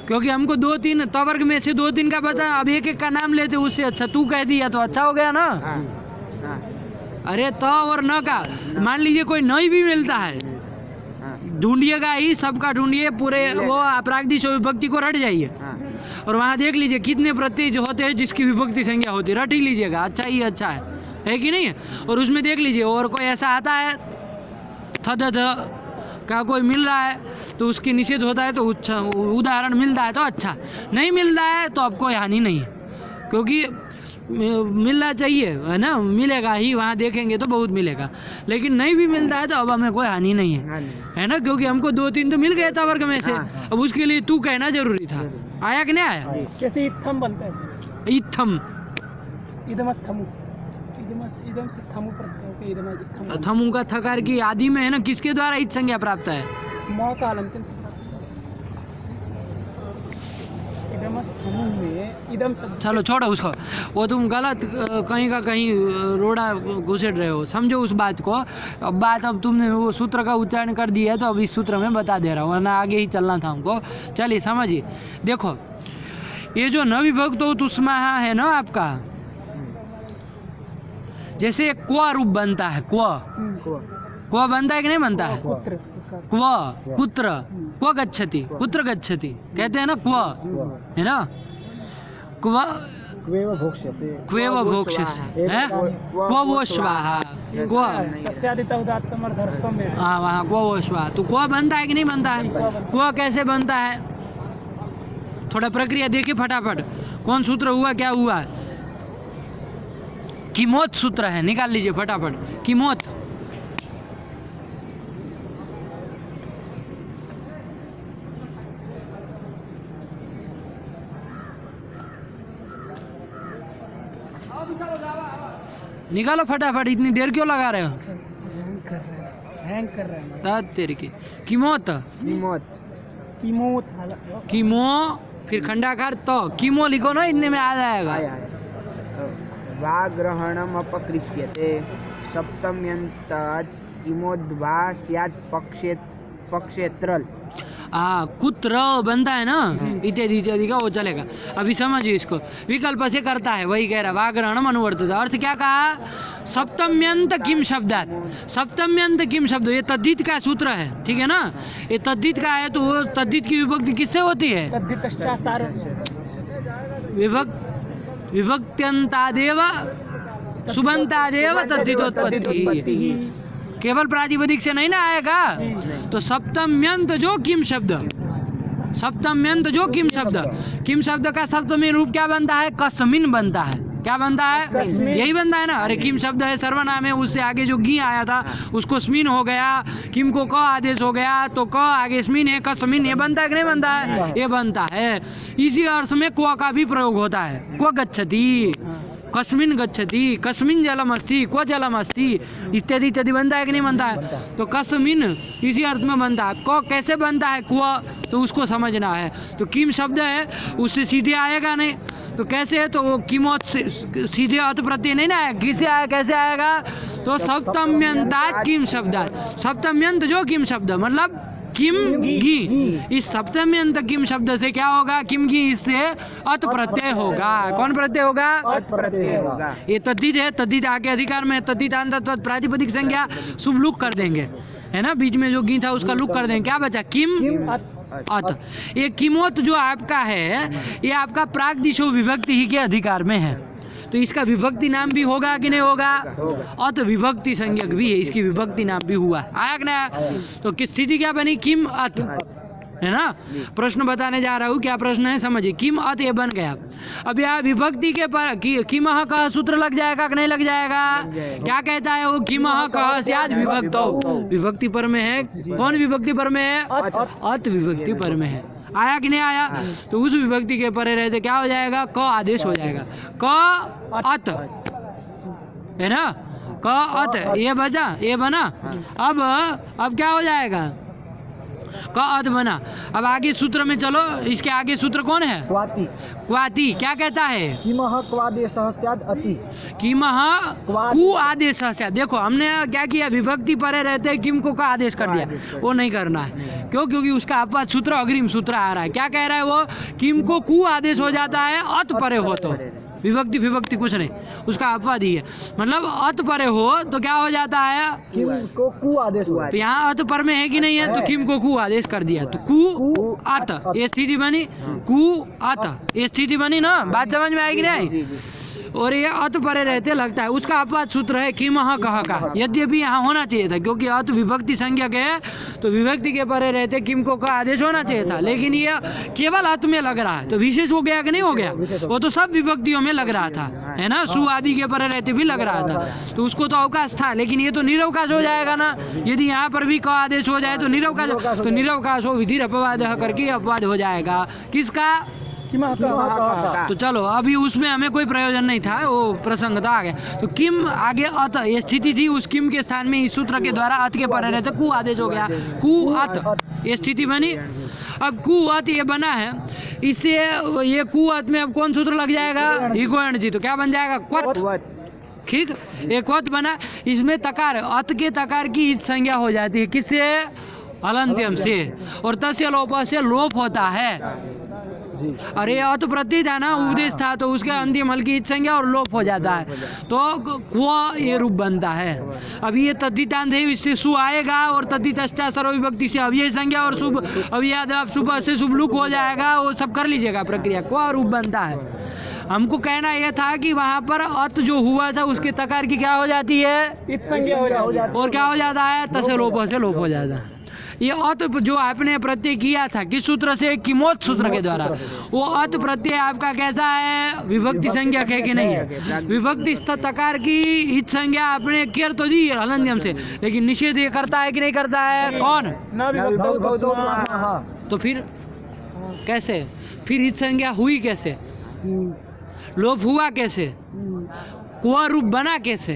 क्योंकि हमको दो तीन तवर्ग में से दो तीन का पता, अब एक एक का नाम लेते उससे अच्छा तू कह दिया तो अच्छा हो गया ना। अरे त और न का मान लीजिए कोई नहीं भी मिलता है, ढूंढिएगा ही, सबका ढूंढिए, पूरे वो प्रागदिशो विभक्ति को रट जाइए और वहाँ देख लीजिए कितने प्रत्यय जो होते हैं जिसकी विभक्ति संज्ञा होती है, रट ही लीजिएगा। अच्छा ही अच्छा है कि नहीं है? और उसमें देख लीजिए और कोई ऐसा आता है थ द ध का कोई मिल रहा है तो उसकी निषेध होता है तो उदाहरण मिलता है तो अच्छा, नहीं मिलता है तो अब कोई हानि नहीं है, क्योंकि मिलना चाहिए, है ना? मिलेगा ही, वहाँ देखेंगे तो बहुत मिलेगा, लेकिन नहीं भी मिलता है तो अब हमें कोई हानि नहीं है ना? क्योंकि हमको दो तीन तो मिल गए था वर्ग में से, अब उसके लिए तू कहना जरूरी था। आया कि नहीं आया? कैसे इत्थम बनता है? इत्थम इदमस्थमु, इदम से थमु प्रत्यय के इदम थमु का थकार की आदि में है ना, किसके द्वारा इत संज्ञा प्राप्त है? मौ का अलंत्यम से प्राप्त है। इदमस्थमु में इदम शब्द। चलो छोड़ो उसको, वो तुम गलत कहीं का कहीं रोड़ा घुसेड़ रहे हो, समझो उस बात को। अब तुमने वो सूत्र का उच्चारण कर दिया है तो अब इस सूत्र में बता दे रहा हूँ, वरना आगे ही चलना था हमको। चलिए समझिए, देखो ये जो न विभक्त तुस्माहा है ना आपका, जैसे एक क्व रूप बनता है, क्व बनता है कि नहीं बनता है? क्व कुत्र, क्व गच्छति, कुत्र गच्छति कहते हैं ना, क्व है ना? क्व क्वेव भोक्ष्यसे, क्वेव भोक्ष्यसे है, क्व वो स्वाहा, क्व तस्यादित उदात्तम अर्धस्थम में। हाँ वहाँ क्व वो स्वाहा, तो क्व बनता है कि नहीं बनता है? क्व कैसे बनता है? थोड़ा प्रक्रिया देखिए फटाफट, कौन सूत्र हुआ, क्या हुआ? किमोत सूत्र है, निकाल लीजिए फटाफट। किमोत निकालो फटाफट, इतनी देर क्यों लगा रहे हो? हैंग कर रहा है तेरे की किमोत, किमो फिर खंडाकार तो किमो लिखो ना, इतने में आ जाएगा। वाग्रहणम अपकृष्यते, सप्तम्यन्तात् किमोद्वा स्यात् पक्षेत्रल। हाँ, कुत्र बनता है ना, इत्यादि इत्यादि का वो चलेगा। अभी समझिए इसको, विकल्प से करता है, वही कह रहा वाग्रहणम अनुवर्तते। अर्थ क्या कहा? सप्तम्यंत किम शब्दात, सप्तम्यंत किम शब्द, ये तद्धित का सूत्र है, ठीक है ना। ये तद्धित का है तो वो तद्धित की विभक्ति किससे होती है? विभक्त्यंतादेव सुबंतादेव तद्धितोत्पत्ति। केवल प्रातिपदिक से नहीं ना आएगा। तो सप्तम्यंत जो किम शब्द, सप्तम्यंत जो किम शब्द, किम शब्द का सप्तमी रूप क्या बनता है? कस्मिन बनता है। क्या बनता है? यही बनता है ना। अरे किम शब्द है, सर्वनाम है, उससे आगे जो गी आया था उसको स्मिन हो गया, किम को क आदेश हो गया तो क आगे स्मिन है, कस्मिन। ये बनता है कि नहीं बनता है? ये बनता है। इसी अर्थ में क्व का भी प्रयोग होता है। क्व गच्छति, कस्मिन गच्छति, कस्मिन जलम अस्ति, क्व जलम अस्ति, इत्यादि इत्यादि बनता है कि नहीं बनता है? तो कस्मिन इसी अर्थ में बनता है। क कैसे बनता है? क्व, तो उसको समझना है। तो किम शब्द है, उससे सीधे आएगा नहीं, तो कैसे है? तो वो किमोत से सीधे अत प्रत्यय नहीं ना आएगा। किसे आया, कैसे आएगा? तो सप्तम्यंतात् किम शब्दात्, सप्तम्यंत जो किम शब्द मतलब किम गी, इस सप्तम्यंत किम शब्द से क्या होगा? किम गी, इससे अत प्रत्यय होगा। कौन प्रत्यय होगा? अत प्रत्यय होगा। ये तद्धित है, तद्धित आगे अधिकार में, तद्धित अंत प्रातिपदिक संज्ञा शुभ लुक कर देंगे, है ना। बीच में जो गी था उसका लुक कर देंगे। क्या बचा? किम अत। ये किमोत जो आपका है, ये आपका प्राक दिशो विभक्ति ही के अधिकार में है, तो इसका विभक्ति नाम भी होगा कि नहीं होगा? अत विभक्ति संज्ञक भी है, इसकी विभक्ति नाम भी हुआ। आया कि नहीं? तो किस स्थिति क्या बनी? किम अत, है ना। प्रश्न बताने जा रहा हूँ, क्या प्रश्न है समझिए। किम अत ये बन गया। अब यहाँ विभक्ति के पर किमह कह सूत्र लग जाएगा कि नहीं लग जाएगा? क्या कहता है वो? किमह कह स्यात् विभक्तौ, विभक्ति पर में है। कौन विभक्ति पर में है? अत विभक्ति पर में है। आया कि नहीं आया? तो उस विभक्ति के परे रहते क्या हो जाएगा? क आदेश हो जाएगा। क अत, है ना। क अत ये बचा, ये बना। अब क्या हो जाएगा? क अत बना। अब आगे सूत्र में चलो, इसके आगे सूत्र कौन है? क्वाति। क्वाति क्या कहता है? किमः क्वादेशः स्यात् अति, किमः कु आदेशः स्यात्। देखो हमने क्या किया, विभक्ति परे रहते किम को का आदेश कर दिया, वो नहीं करना है। क्यों? क्योंकि उसका अपवाद सूत्र अग्रिम सूत्र आ रहा है। क्या कह रहा है वो? किम को कु आदेश हो जाता है अत परे हो तो, विभक्ति विभक्ति कुछ नहीं, उसका अपवाद ही है। मतलब अत परे हो तो क्या हो जाता है? किम को कु आदेश हुआ। तो यहाँ अत पर में है कि नहीं है? तो किम को कु आदेश कर दिया, तो कु अत ये स्थिति बनी। कु अत ये स्थिति बनी ना। बात समझ में आएगी नहीं? और ये अत परे रहते लगता है, उसका अपवाद सूत्र है किमह कह का। यद्यपि यहाँ होना चाहिए था, क्योंकि अत विभक्ति संज्ञक है तो विभक्ति के परे रहते किम को का आदेश होना चाहिए था, लेकिन ये केवल अत में लग रहा है। तो विशेष हो गया कि नहीं हो गया? वो तो सब विभक्तियों में लग रहा था, है ना। सु आदि के परे रहते भी लग रहा था, तो उसको तो अवकाश था। लेकिन ये तो निरवकाश हो जाएगा ना। यदि यहाँ पर भी क आदेश हो जाए तो निरवकाश, तो निरवकाश हो विधि अपवाद करके अपवाद हो जाएगा। किसका? तो चलो अभी उसमें हमें कोई प्रयोजन नहीं था, वो प्रसंग तो आ गया। तो किम आगे अत ये स्थिति थी, उस किम के स्थान में इस सूत्र के द्वारा अत के परे रहते कु आदेश हो गया। कु अत ये स्थिति बनी। अब कु अत ये बना है, इससे ये कु अत में अब कौन सूत्र लग जाएगा? इको जी। तो क्या बन जाएगा? क्वत। ठीक, एक क्वत बना। इसमें तकार, अत के तकार की इच संज्ञा हो जाती है। किससे? हलंत्यम से। और तस्य लोप से लोप होता है। अरे अत प्रत्यय था ना, उपदेश था, तो उसके अंतिम हल की इच संज्ञा और लोप हो जाता है, तो क्व ये रूप बनता है। अभी ये तद्धितांत है, इससे सु आएगा और तद्धितश्चा सर्वविभक्ति से अव्यय संज्ञा और शुभ अव्यय आप सुबह से शुभ लुक हो जाएगा। वो सब कर लीजिएगा प्रक्रिया, क्व रूप बनता है। हमको कहना यह था कि वहाँ पर अत जो हुआ था उसके तकार की क्या हो जाती है? इच संज्ञा हो जाती है। और क्या हो जाता है? तसे लोप से लोप हो जाता है। ये अत जो आपने प्रत्यय किया था किस सूत्र से? किमोत सूत्र के द्वारा। वो अत प्रत्यय आपका कैसा है? विभक्ति संज्ञा है कि नहीं है? विभक्ति तकार की हित संज्ञा आपने कर तो दी हलंत्यम से, लेकिन निषेध ये करता है कि नहीं करता है? कौन? तो फिर कैसे? फिर हित संज्ञा हुई कैसे? लोप हुआ कैसे? क्व रूप बना कैसे?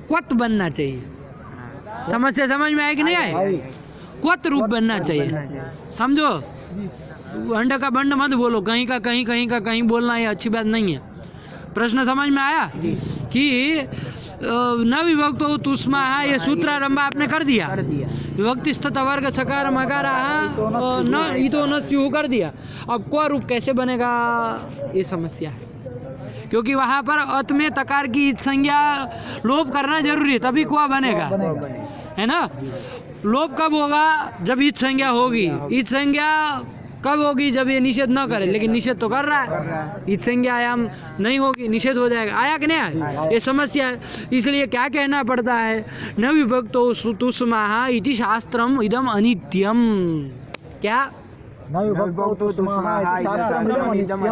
क्वत बनना चाहिए। समस्या समझ में आए कि नहीं आए? क्वत रूप बनना चाहिए, समझो। अंड का बंड मत बोलो, कहीं का कहीं, कहीं का कहीं बोलना ये अच्छी बात नहीं है। प्रश्न समझ में आया? कि न विभक्तो तुष्मा, ये सूत्रारंभ आपने कर दिया, कर दिया। विभक्ति स्थित वर्ग सकार मकार न इतो न स्यु कर दिया। अब क्वा रूप कैसे बनेगा, ये समस्या है, क्योंकि वहाँ पर अत में तकार की इत संज्ञा लोप करना जरूरी है, तभी क्वा बनेगा, है ना। लोप कब होगा, जब इत संज्ञा होगी। इत संज्ञा कब होगी, जब ये निषेध न करे, लेकिन निषेध तो कर रहा है। इत संज्ञा आयाम नहीं होगी, निषेध हो जाएगा। आया कि नहीं आया, ये समस्या है। इसलिए क्या कहना पड़ता है, न विभक्तो तुष्मा इति शास्त्रम इदम अनित्यम। क्या,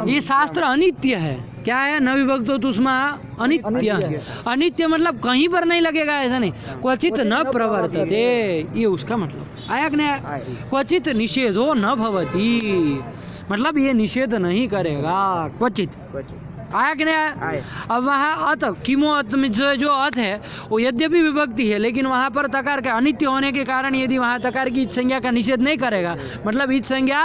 ये शास्त्र अनित्य है। क्या है, न विभक्तो तुष्मा अनित्य है। अनित्य मतलब कहीं पर नहीं लगेगा, ऐसा नहीं, क्वचित न प्रवर्तते, ये उसका मतलब। आया कि नहीं, क्वचित निषेधो न भवति, मतलब ये निषेध नहीं करेगा, क्वचित। आया कि नहीं आया। अब वहाँ अत किमो अत में जो अत है वो यद्यपि विभक्ति है, लेकिन वहाँ पर तकार का अनित्य होने के कारण यदि वहाँ तकार की इत संज्ञा का निषेध नहीं करेगा, मतलब इत संज्ञा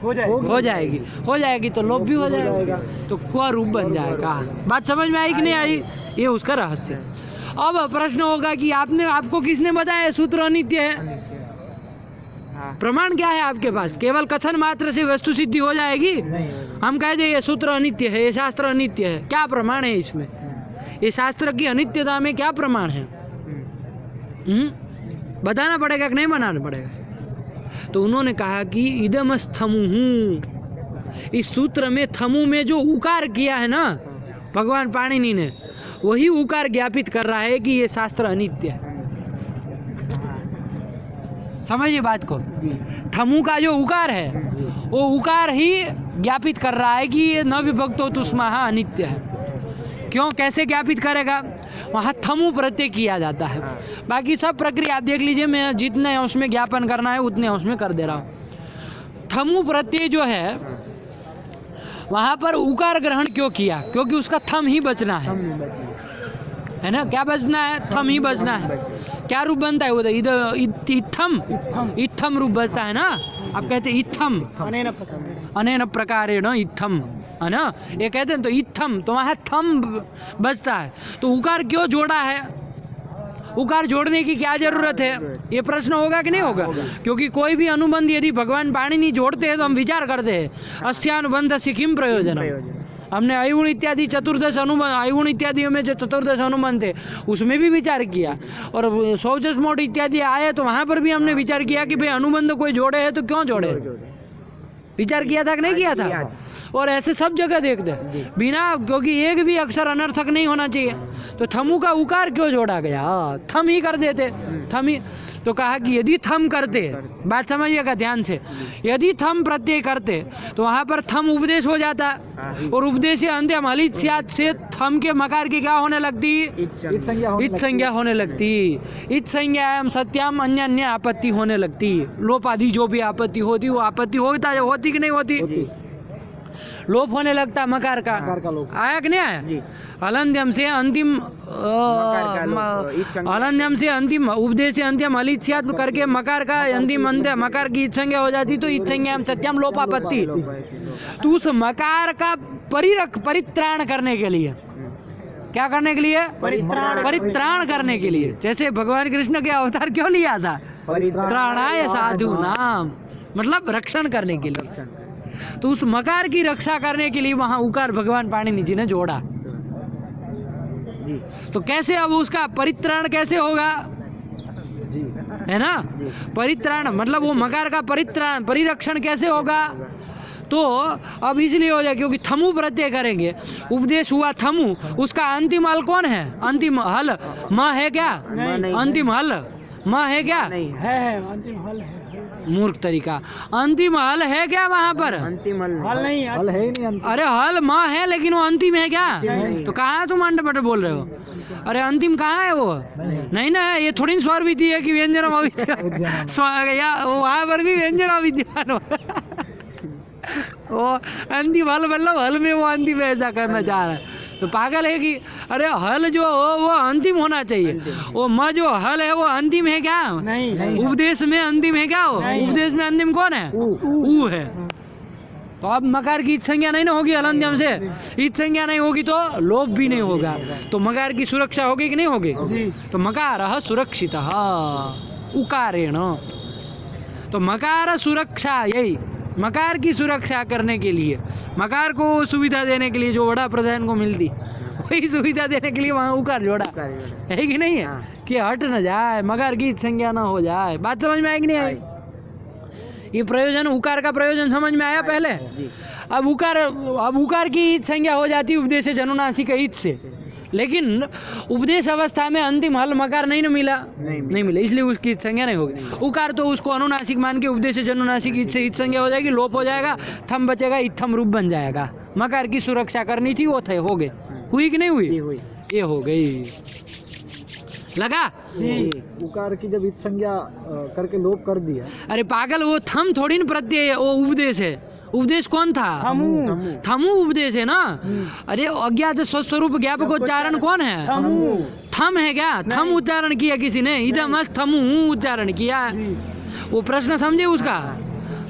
हो जाएगी तो लोप भी हो जाएगा, तो क्वा रूप बन जाएगा। बात समझ में आई कि नहीं आई, ये उसका रहस्य। अब प्रश्न होगा कि आपको किसने बताया सूत्र अनित्य है, प्रमाण क्या है आपके पास। केवल कथन मात्र से वस्तु सिद्धि हो जाएगी। हम कह दे ये सूत्र अनित्य है, ये शास्त्र अनित्य है, क्या प्रमाण है इसमें, ये शास्त्र की अनित्यता में क्या प्रमाण है, बताना पड़ेगा कि नहीं बनाना पड़ेगा। तो उन्होंने कहा कि इदम स्थमुहु, इस सूत्र में थमु में जो उकार किया है ना भगवान पाणिनि ने, वही उकार ज्ञापित कर रहा है कि ये शास्त्र अनित्य है। समझिए बात को, थमु का जो उकार है वो उकार ही ज्ञापित कर रहा है कि ये न विभक्तो तुष्माः अनित्य है। क्यों, कैसे ज्ञापित करेगा, वहाँ थमु प्रत्यय किया जाता है। बाकी सब प्रक्रिया आप देख लीजिए, मैं जितने अंश में ज्ञापन करना है उतने अंश में कर दे रहा हूँ। थमु प्रत्यय जो है वहाँ पर उकार ग्रहण क्यों किया, क्योंकि उसका थम ही बचना है ना, क्या बचना है, थम ही बचना है। क्या रूप बनता है उधर, इत्थम रूप बचता है ना। आप कहते हैं इत्थम, अनेन प्रकारेण इत्थम, है ना, ये कहते हैं तो इत्थम, तो वहाँ थम बचता है। तो उकार क्यों जोड़ा है, उकार जोड़ने की क्या जरूरत है, ये प्रश्न होगा कि नहीं होगा। क्योंकि कोई भी अनुबंध यदि भगवान पाणिनि जोड़ते हैं तो हम विचार करते हैं अस्यानुबंध से किम प्रयोजन। हमने अयुण इत्यादि चतुर्दश अनुबंध, अयुण इत्यादियों में जो चतुर्दश अनुबंध थे उसमें भी विचार किया, और सौजस मोट इत्यादि आए तो वहाँ पर भी हमने विचार किया कि भाई अनुबंध कोई जोड़े है तो क्यों जोड़े, विचार किया था कि नहीं किया था। और ऐसे सब जगह देखते बिना, क्योंकि एक भी अक्षर अनर्थक नहीं होना चाहिए। तो थमु का उकार क्यों जोड़ा गया, थम ही कर देते, थम ही। तो कहा कि यदि थम करते, बात समझिएगा ध्यान से, यदि थम प्रत्यय करते तो वहाँ पर थम उपदेश हो जाता, और उपदेश अंत्यम हलित स्यात् से थम के मकार की क्या होने लगती, इत संज्ञा होने लगती। इत संज्ञायाम सत्याम अन्य अन्य आपत्ति होने लगती। लोपादि जो भी आपत्ति होती वो आपत्ति होती कि नहीं होती, लोप होने लगता मकार का। आया कि नहीं आया। अलंध्यम से अंतिम, अलंध्यम से अंतिम, उपदेश से अंत्यम हलित स्यात् करके मकार का अंतिम अंत्य मकार की इत संज्ञा हो जाती, तो इत संज्ञायाम सत्याम लोपापत्ति। तो उस मकार का परित्राण करने के लिए, क्या करने के लिए, परित्राण करने के लिए। जैसे भगवान कृष्ण के अवतार क्यों लिया था, त्राणाय साधु नाम, मतलब रक्षण करने के लिए। तो उस मकार की रक्षा करने के लिए वहां उकार भगवान पाणिनि जी ने जोड़ा। तो कैसे, अब उसका परित्राण कैसे होगा, है ना, परित्राण मतलब वो मकार का परित्राण, परिरक्षण कैसे होगा। तो अब इसलिए हो जाए क्योंकि थमु प्रत्यय करेंगे, उपदेश हुआ थमु, उसका अंतिम हल कौन है, अंतिम हल म है क्या, अंतिम हल म है क्या, है अंतिम हल है, मूर्ख तरीका, अंतिम हल है क्या वहाँ पर, अंतिम हल नहीं, हल है ही नहीं। अरे हल माँ है लेकिन वो अंतिम है क्या, तो कहाँ है तुम अंडे बोल रहे हो। अरे अंतिम कहाँ है वो, नहीं ना, ये थोड़ी स्वर विधि है कि व्यंजन या वहाँ पर भी व्यंजन अविद्यमान हो। वो अंतिम हल मतलब हल में वो अंतिम ऐसा करना चाह रहा है, तो पागल है कि अरे हल जो हो वो अंतिम होना चाहिए। वो म जो हल है वो अंतिम है क्या, नहीं। उपदेश में अंतिम है क्या, वो उपदेश में अंतिम कौन है, ऊ है। तो अब मकार की ईच संज्ञा नहीं ना होगी हलंत्यम से, ईच संज्ञा नहीं होगी तो लोप भी नहीं होगा, तो मकार की सुरक्षा होगी कि नहीं होगी? तो मकारः सुरक्षितः उकारेण। तो मकार सुरक्षा, यही मकार की सुरक्षा करने के लिए, मकार को सुविधा देने के लिए जो बड़ा प्रधान को मिलती, वही सुविधा देने के लिए वहाँ उकार जोड़ा है कि नहीं है? कि हट न जाए, मकार की संज्ञा न हो जाए। बात समझ में आई कि नहीं आई? ये प्रयोजन, उकार का प्रयोजन समझ में आया पहले? अब उकार की संज्ञा हो जाती उपदेश जनुनासिक ईच से, लेकिन उपदेश अवस्था में अंतिम हल मकार नहीं मिला, नहीं मिला, इसलिए उसकी संज्ञा नहीं होगी। उकार तो उसको अनुनासिक मान के उपदेश जनुनासिक ईच से ईच संज्ञा हो जाएगी, लोप हो जाएगा, थम बचेगा, इत्थम रूप बन जाएगा। मकार की सुरक्षा करनी थी, वो थे, हो गए। हुई कि नहीं हुई? ये हो गई। लगा? उकार की जब ईच संज्ञा करके लोप कर दिया। अरे पागल, वो थम थोड़ी न प्रत्यय है, वो उपदेश है। उपदेश कौन था? थमु उपदेश है ना। अरे अज्ञात स्वस्वरूप ज्ञापक उच्चारण कौन है? थम है क्या? थम उच्चारण किया किसी ने, इदमस् थमु उच्चारण किया। वो प्रश्न समझे उसका?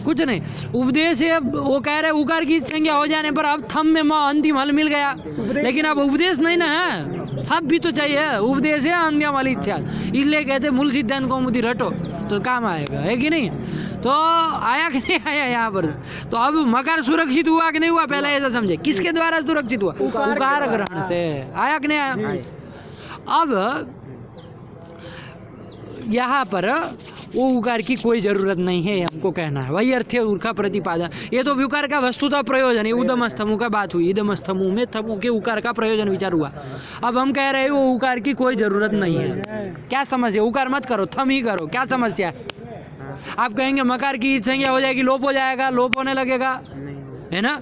कुछ नहीं। उपदेश है, वो कह रहे उकार की संज्ञा हो जाने पर अब थम में अंतिम हल मिल गया, लेकिन अब उपदेश नहीं ना है, सब भी तो चाहिए। उपदेश है अंतिम हल इच्छा, इसलिए कहते मूल सिद्धांत कौमुदी रटो तो काम आएगा, है कि नहीं? तो आया कि नहीं आया यहाँ पर? तो अब मकार सुरक्षित हुआ कि नहीं हुआ? पहले ऐसा समझे, किसके द्वारा सुरक्षित हुआ? उकार ग्रहण से। आया कि नहीं आया? अब यहाँ पर वो उकार की कोई जरूरत नहीं है, हमको कहना है, वही अर्थ है उनका प्रतिपादन। ये तो उकार का वस्तुतः प्रयोजन है, उदमस्थमु का बात हुई, इदमस्थमु में थमु के उकार का प्रयोजन विचार हुआ। अब हम कह रहे हैं वो उकार की कोई जरूरत नहीं है। क्या समस्या? उकार मत करो, थम ही करो, क्या समस्या है? आप कहेंगे मकार की संज्ञा हो जाएगी, लोप हो जाएगा, लोप होने लगेगा, है ना?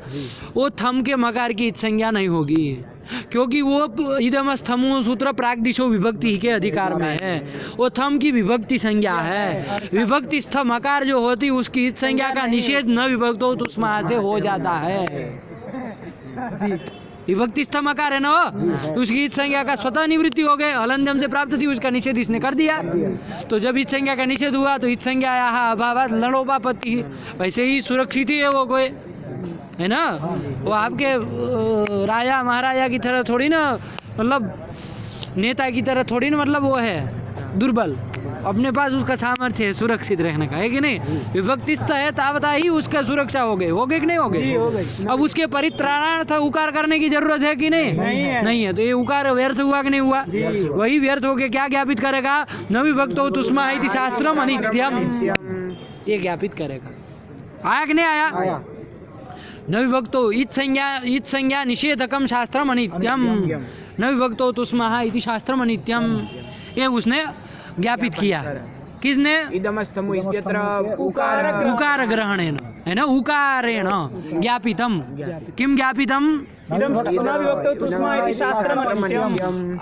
वो थम के मकार की संज्ञा नहीं होगी, क्योंकि वो इदमस्थमु सूत्र प्रागदिशो विभक्ति के अधिकार में है। वो थम की विभक्ति संज्ञा है। विभक्ति स्थ मकार जो होती उसकी इस संज्ञा का निषेध न विभक्त हो तो उसमें से हो जाता है। विभक्ति स्थ मकार है ना, उसकी इस संज्ञा का स्वतः निवृत्ति हो गए, हलंत्यम से प्राप्त थी, उसका निषेध इसने कर दिया। तो जब इस संज्ञा का निषेध हुआ तो इस संज्ञा अभावात लड़ोपापत्ति, वैसे ही सुरक्षित ही है वो, कोई है ना? वो आपके राजा महाराजा की तरह थोड़ी ना, मतलब नेता की तरह थोड़ी ना, मतलब वो है दुर्बल, अपने पास उसका सामर्थ्य है सुरक्षित रहने का, है कि नहीं? विभक्तिस्थ है तावता ही उसका सुरक्षा हो गई कि नहीं हो गई? अब उसके परित्राणार्थ उकार करने की जरूरत है कि नहीं? नहीं है। तो ये उकार व्यर्थ हुआ कि नहीं हुआ? वही व्यर्थ होके क्या ज्ञापित करेगा? न विभक्तो तुष्मा इति शास्त्रम अनित्यम, ये ज्ञापित करेगा। आया कि नहीं आया? न विभक्तो ईच संज्ञा निषेधकम शास्त्रम अनित्यम, न विभक्तो तुष्मा इति शास्त्रम अनित्यम, ये उसने ज्ञापित किया। किसने? इदमस्थमु इत्यत्र उकार ग्रहणेन, है ना? उकारेण ज्ञापितम। किम ज्ञापितम?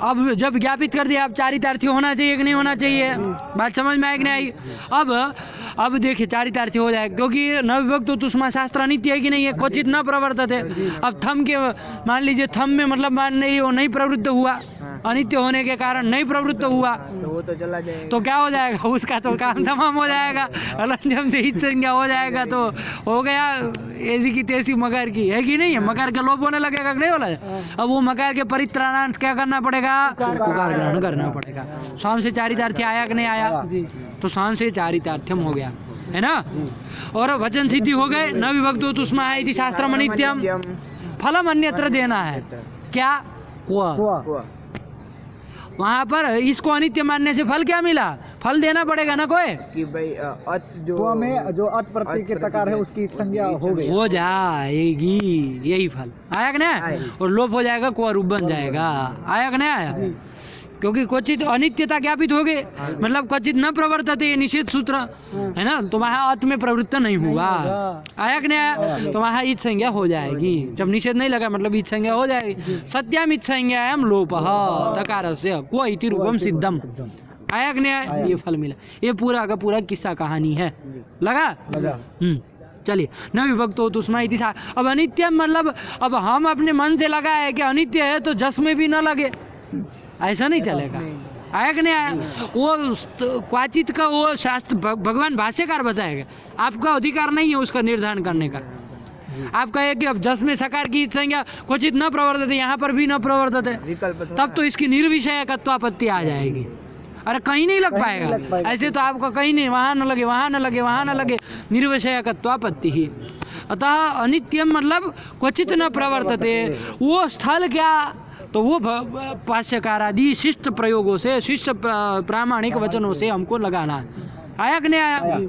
अब जब ज्ञापित कर दिया, अब चारितार्थी होना चाहिए कि नहीं होना चाहिए? बात समझ में आई कि नहीं आई? अब देखिए चारितार्थी हो जाए, क्योंकि न विभक्त तुष्मा शास्त्र अनित्य है कि नहीं है, क्वचित न प्रवर्तते। अब थम के मान लीजिए, थम में मतलब मान लीजिए वो नहीं प्रवृत्त हुआ, अनित्य होने के कारण नहीं प्रवृत्त हुआ, तो वो तो चला जाएगा, तो क्या हो जाएगा? उसका तो काम तमाम हो जाएगा, हलंत्यम से ईच संज्ञा हो जाएगा, तो हो गया ऐसी की तैसी मकार की, है कि नहीं है? मकार का लोप होने लगेगा कि नहीं बोला? अब वो मकार के परित्राणार्थ क्या करना पड़ेगा? उकार ग्रहण करना पड़ेगा। स्वाम से चारितार्थ्य आया कि नहीं आया? तो स्वाम से चारितार्थ्यम हो गया, है ना? और वचन सिद्धि हो गए, न विभक्तो तुष्मा इति शास्त्रम अनित्यम, फलम अन्यत्र देना है। क्या? कुआ। वहाँ पर इसको अनित्य मानने से फल क्या मिला? फल देना पड़ेगा ना कोई, कि भाई अत तो में जो अत प्रत्यय के तकार है उसकी संज्ञा हो गई, हो जाएगी, यही फल आया कि नहीं? और लोप हो जाएगा, कुआ रूप बन जाएगा। आया कि नहीं आया? क्योंकि क्वचित अनित्यता ज्ञापित हो गई, मतलब क्वचित न प्रवर्तते, ये निषेध सूत्र है ना, तो वहाँ अत में प्रवृत्त नहीं हुआ। आया कि नहीं आया? तो वहाँ ईच संज्ञा हो जाएगी। जब निषेध नहीं लगा मतलब ईच संज्ञा हो जाएगी। सत्याम ईच संज्ञायाम लोपः तकारस्य क्व इति रूपम सिद्धम। आया कि नहीं आया? ये फल मिला। ये पूरा का पूरा किस्सा कहानी है। लगा? चलिए, न विभक्तो तुष्मा इति। अब अनित्य मतलब अब हम अपने मन से लगा है कि अनित्य है तो जस में भी न लगे, ऐसा नहीं चलेगा। आया कि नहीं आया? वो क्वाचित का वो शास्त्र भगवान भाष्यकार बताएगा, आपका अधिकार नहीं है उसका निर्धारण करने का, आप कहे कि अब जस में सकार की संज्ञा क्वचित न प्रवर्तते, यहाँ पर भी न प्रवर्तते, विकल्प तब तो इसकी निर्विषयकत्वापत्ति आ जाएगी। अरे कहीं नहीं लग पाएगा, ऐसे तो आपका कहीं नहीं, वहाँ न लगे, वहाँ न लगे, वहाँ न लगे, निर्विषयकत्वापत्ति ही। अतः अनित्यम मतलब क्वचित न प्रवर्तते, वो स्थल क्या, तो वो भाष्यकार आदि शिष्ट प्रयोगों से, शिष्ट प्रामाणिक वचनों से हमको लगाना है। आया कि नहीं आया?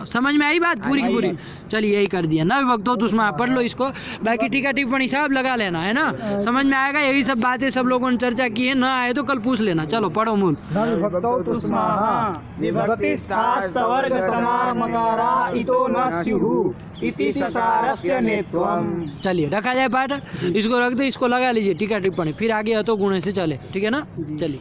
समझ में आई बात पूरी की पूरी? चलिए यही कर दिया। न विभक्त हो तो उसमें आप पढ़ लो इसको, बाकी टीका टिप्पणी सब लगा लेना है ना, समझ में आएगा। यही सब बातें सब लोगों ने चर्चा की है, ना आए तो कल पूछ लेना। चलो पढ़ो मूल। न विभक्तौ तुष्माः विभक्तिस्थास्तवर्ग समामकारा इतो न स्युः इति सारस्य नेत्वम्। चलिए रखा जाए पाठ, इसको रख दो, इसको लगा लीजिए टीका टिप्पणी, फिर आगे अतो गुण से चले, ठीक है ना। चलिए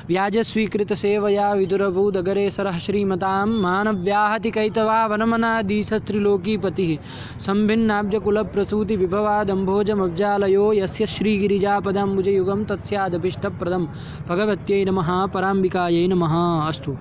व्याज स्वीकृत सेवया विदुरबूदगरे सरः श्रीमतां मानव्याहति कैतवा वनमनादिशस्त्रिलोकीपतिः संभिन्नाब्जकुलप्रसूति विभवादम्भोजमब्जालयो यस्य श्रीगिरिजापदाम्बुजयुगं तत्स्यादभीष्टप्रदं भगवत्यै नमः पराम्बिकायै नमः। अस्तु।